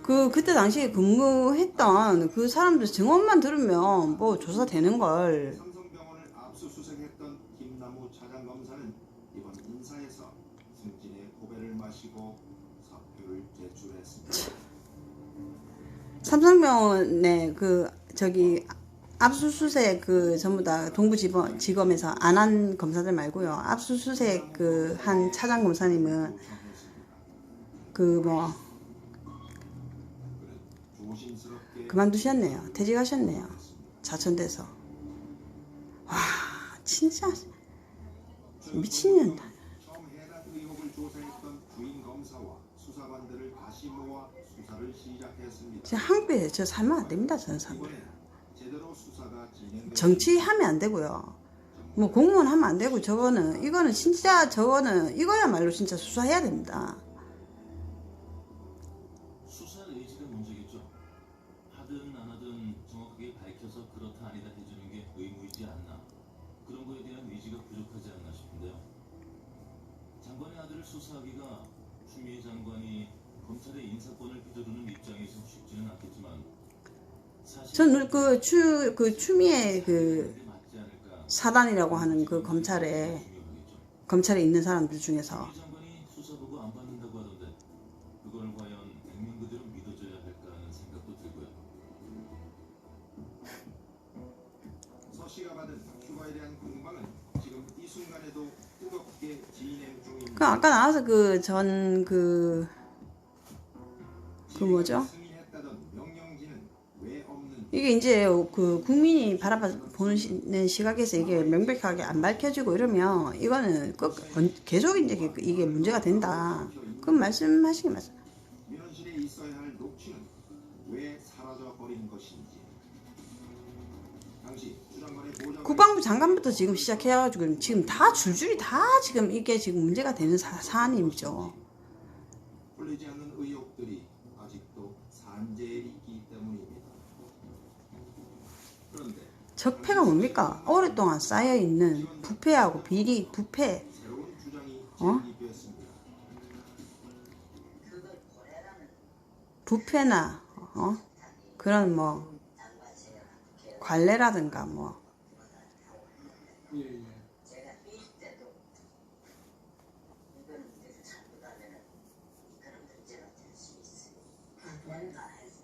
그때 당시에 근무했던 그 사람들 증언만 들으면 뭐 조사되는 걸. 삼성병원을 압수수색했던 김남우 차장검사는 이번 인사에서 승진의 고배를 마시고 사표를 제출했습니다. 삼성병원에 저기 압수수색 전부 다 동부지검에서 안 한 검사들 말고요. 압수수색 한 차장검사님은 그만두셨네요. 퇴직하셨네요. 자천돼서. 와 진짜 미친년다. 처음 해당 의혹을 조사했던 부인 검사와 수사관들을 다시 모아 수사를 시작했습니다. 진짜 한국에 저 살면 안 됩니다. 저는 사람들. 제대로 수사가 진행되고 정치하면 안 되고요. 뭐 공무원 하면 안 되고 이거는 진짜 이거야말로 진짜 수사해야 됩니다. 수사할 의지가 문제겠죠. 하든 안 하든 정확하게 밝혀서 그렇다 아니다 해주는 게 의무이지 않나. 그런 거에 대한 의지가 부족하지 않나 싶은데요. 장관의 아들을 수사하기가 추미애 장관이 검찰의 인사권을 휘두르는 입장에서 쉽지는 않겠지만 저는 추미애 맞지 않을까 사단이라고 하는 그 검찰에 있는 사람들 중에서. 이 장관이 수사보고 안 받는다고 하던데 그걸 과연 액면 그대로 믿어줘야 할까 하는 생각도 들고요. 서 씨가 받은 휴가에 대한 공방은 지금 이 순간에도 뜨겁게 진행 중입니다. 그 아까 나와서 뭐죠? 승인했다던 명령지는 왜 없는 이게 이제 그 국민이 바라보는 시각에서 이게 명백하게 안 밝혀지고 이러면 이거는 계속 이제 이게 문제가 된다. 그럼 말씀하시기 맞습니다. 민원실에 있어야 할 녹취는 왜 사라져 버린 것인지. 당시 주장관의 보좌관 국방부 장관부터 지금 시작해가지고 지금 다 줄줄이 다 지금 이게 지금 문제가 되는 사안이죠. 풀리지 않는 의혹들이 아직도 산재에 있기 때문입니다. 그런데 적폐가 뭡니까? 오랫동안 쌓여있는 부패하고 비리, 부패, 새로운 주장이 어? 제기됐습니다. 부패나 그런 관례라든가 예, 예. 제가 일 때도 이거는 이제 잘못하면은 그런 문제가 될 수 있으니 뭔가 해서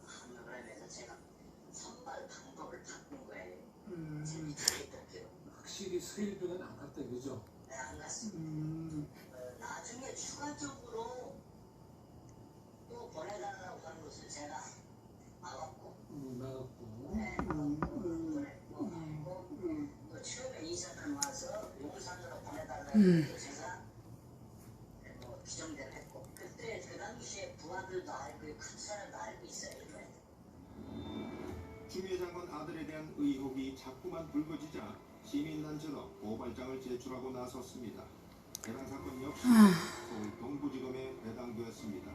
합력을 하면서 제가 선발 방법을 바꾼 거예요. 제가 자기들끼리 확실히 수일비는 안 갔다 그죠? 안 갔습니다. 나중에 추가적으로 또 보내달라고 하는 것을 제가 막았고 나갔고. 또 처음에 이사들 와서 용산으로 보내달라고 해서 제가 뭐 규정대로 했고 그때 그 당시에 부하들도 알고 큰 사람도 알고 있어요. 추미애 장관 아들에 대한 의혹이 자꾸만 불거지자 시민단체도 고발장을 제출하고 나섰습니다. 해당 사건 역시 서울 동부지검에 배당되었습니다.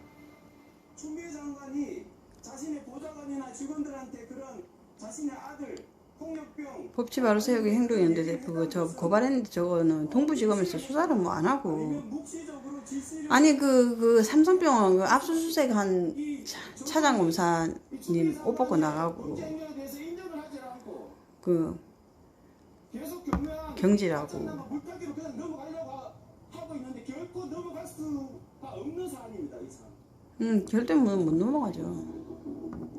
추미애 장관이 자신의 보좌관이나 직원들한테 그런 자신의 아들 폭력병 법치 바로 세우기 행동연대 대표 저 고발했는데 저거는 동부지검에서 수사를 안 하고 묵시적으로 지시를 아니 그 삼성병원 압수수색한 차장검사님 옷 벗고 나가고 행위에 대해서 인정을 하지 않고 그 계속 경멸한 경질하고 물타기로 그냥 넘어가려고 하고 있는데 결코 넘어갈 수가 없는 사안입니다. 이 사안. 절대 못 넘어가죠.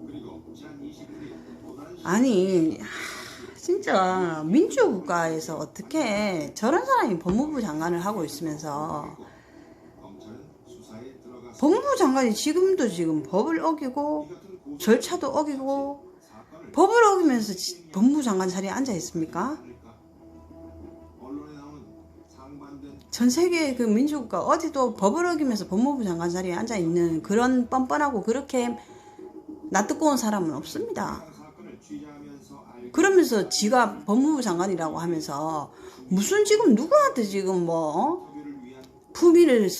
그리고 지난 20일 또 다른 아니 진짜 민주국가에서 어떻게 저런 사람이 법무부 장관을 하고 있으면서 검찰은 수사에 들어갔습니다. 법무부 장관이 지금 법을 어기고 절차도 어기고 법을 어기면서 법무부 장관 자리에 앉아 있습니까? 언론에 나오는 상반된 전 세계 그 민주국가 어디도 법을 어기면서 법무부 장관 자리에 앉아 있는 그런 뻔뻔하고 그렇게 낯뜨고 온 사람은 없습니다. 사건을 취재하면서 알게 그러면서 지가 법무부 장관이라고 하면서 무슨 지금 누구한테 지금 서류를 위한 품위를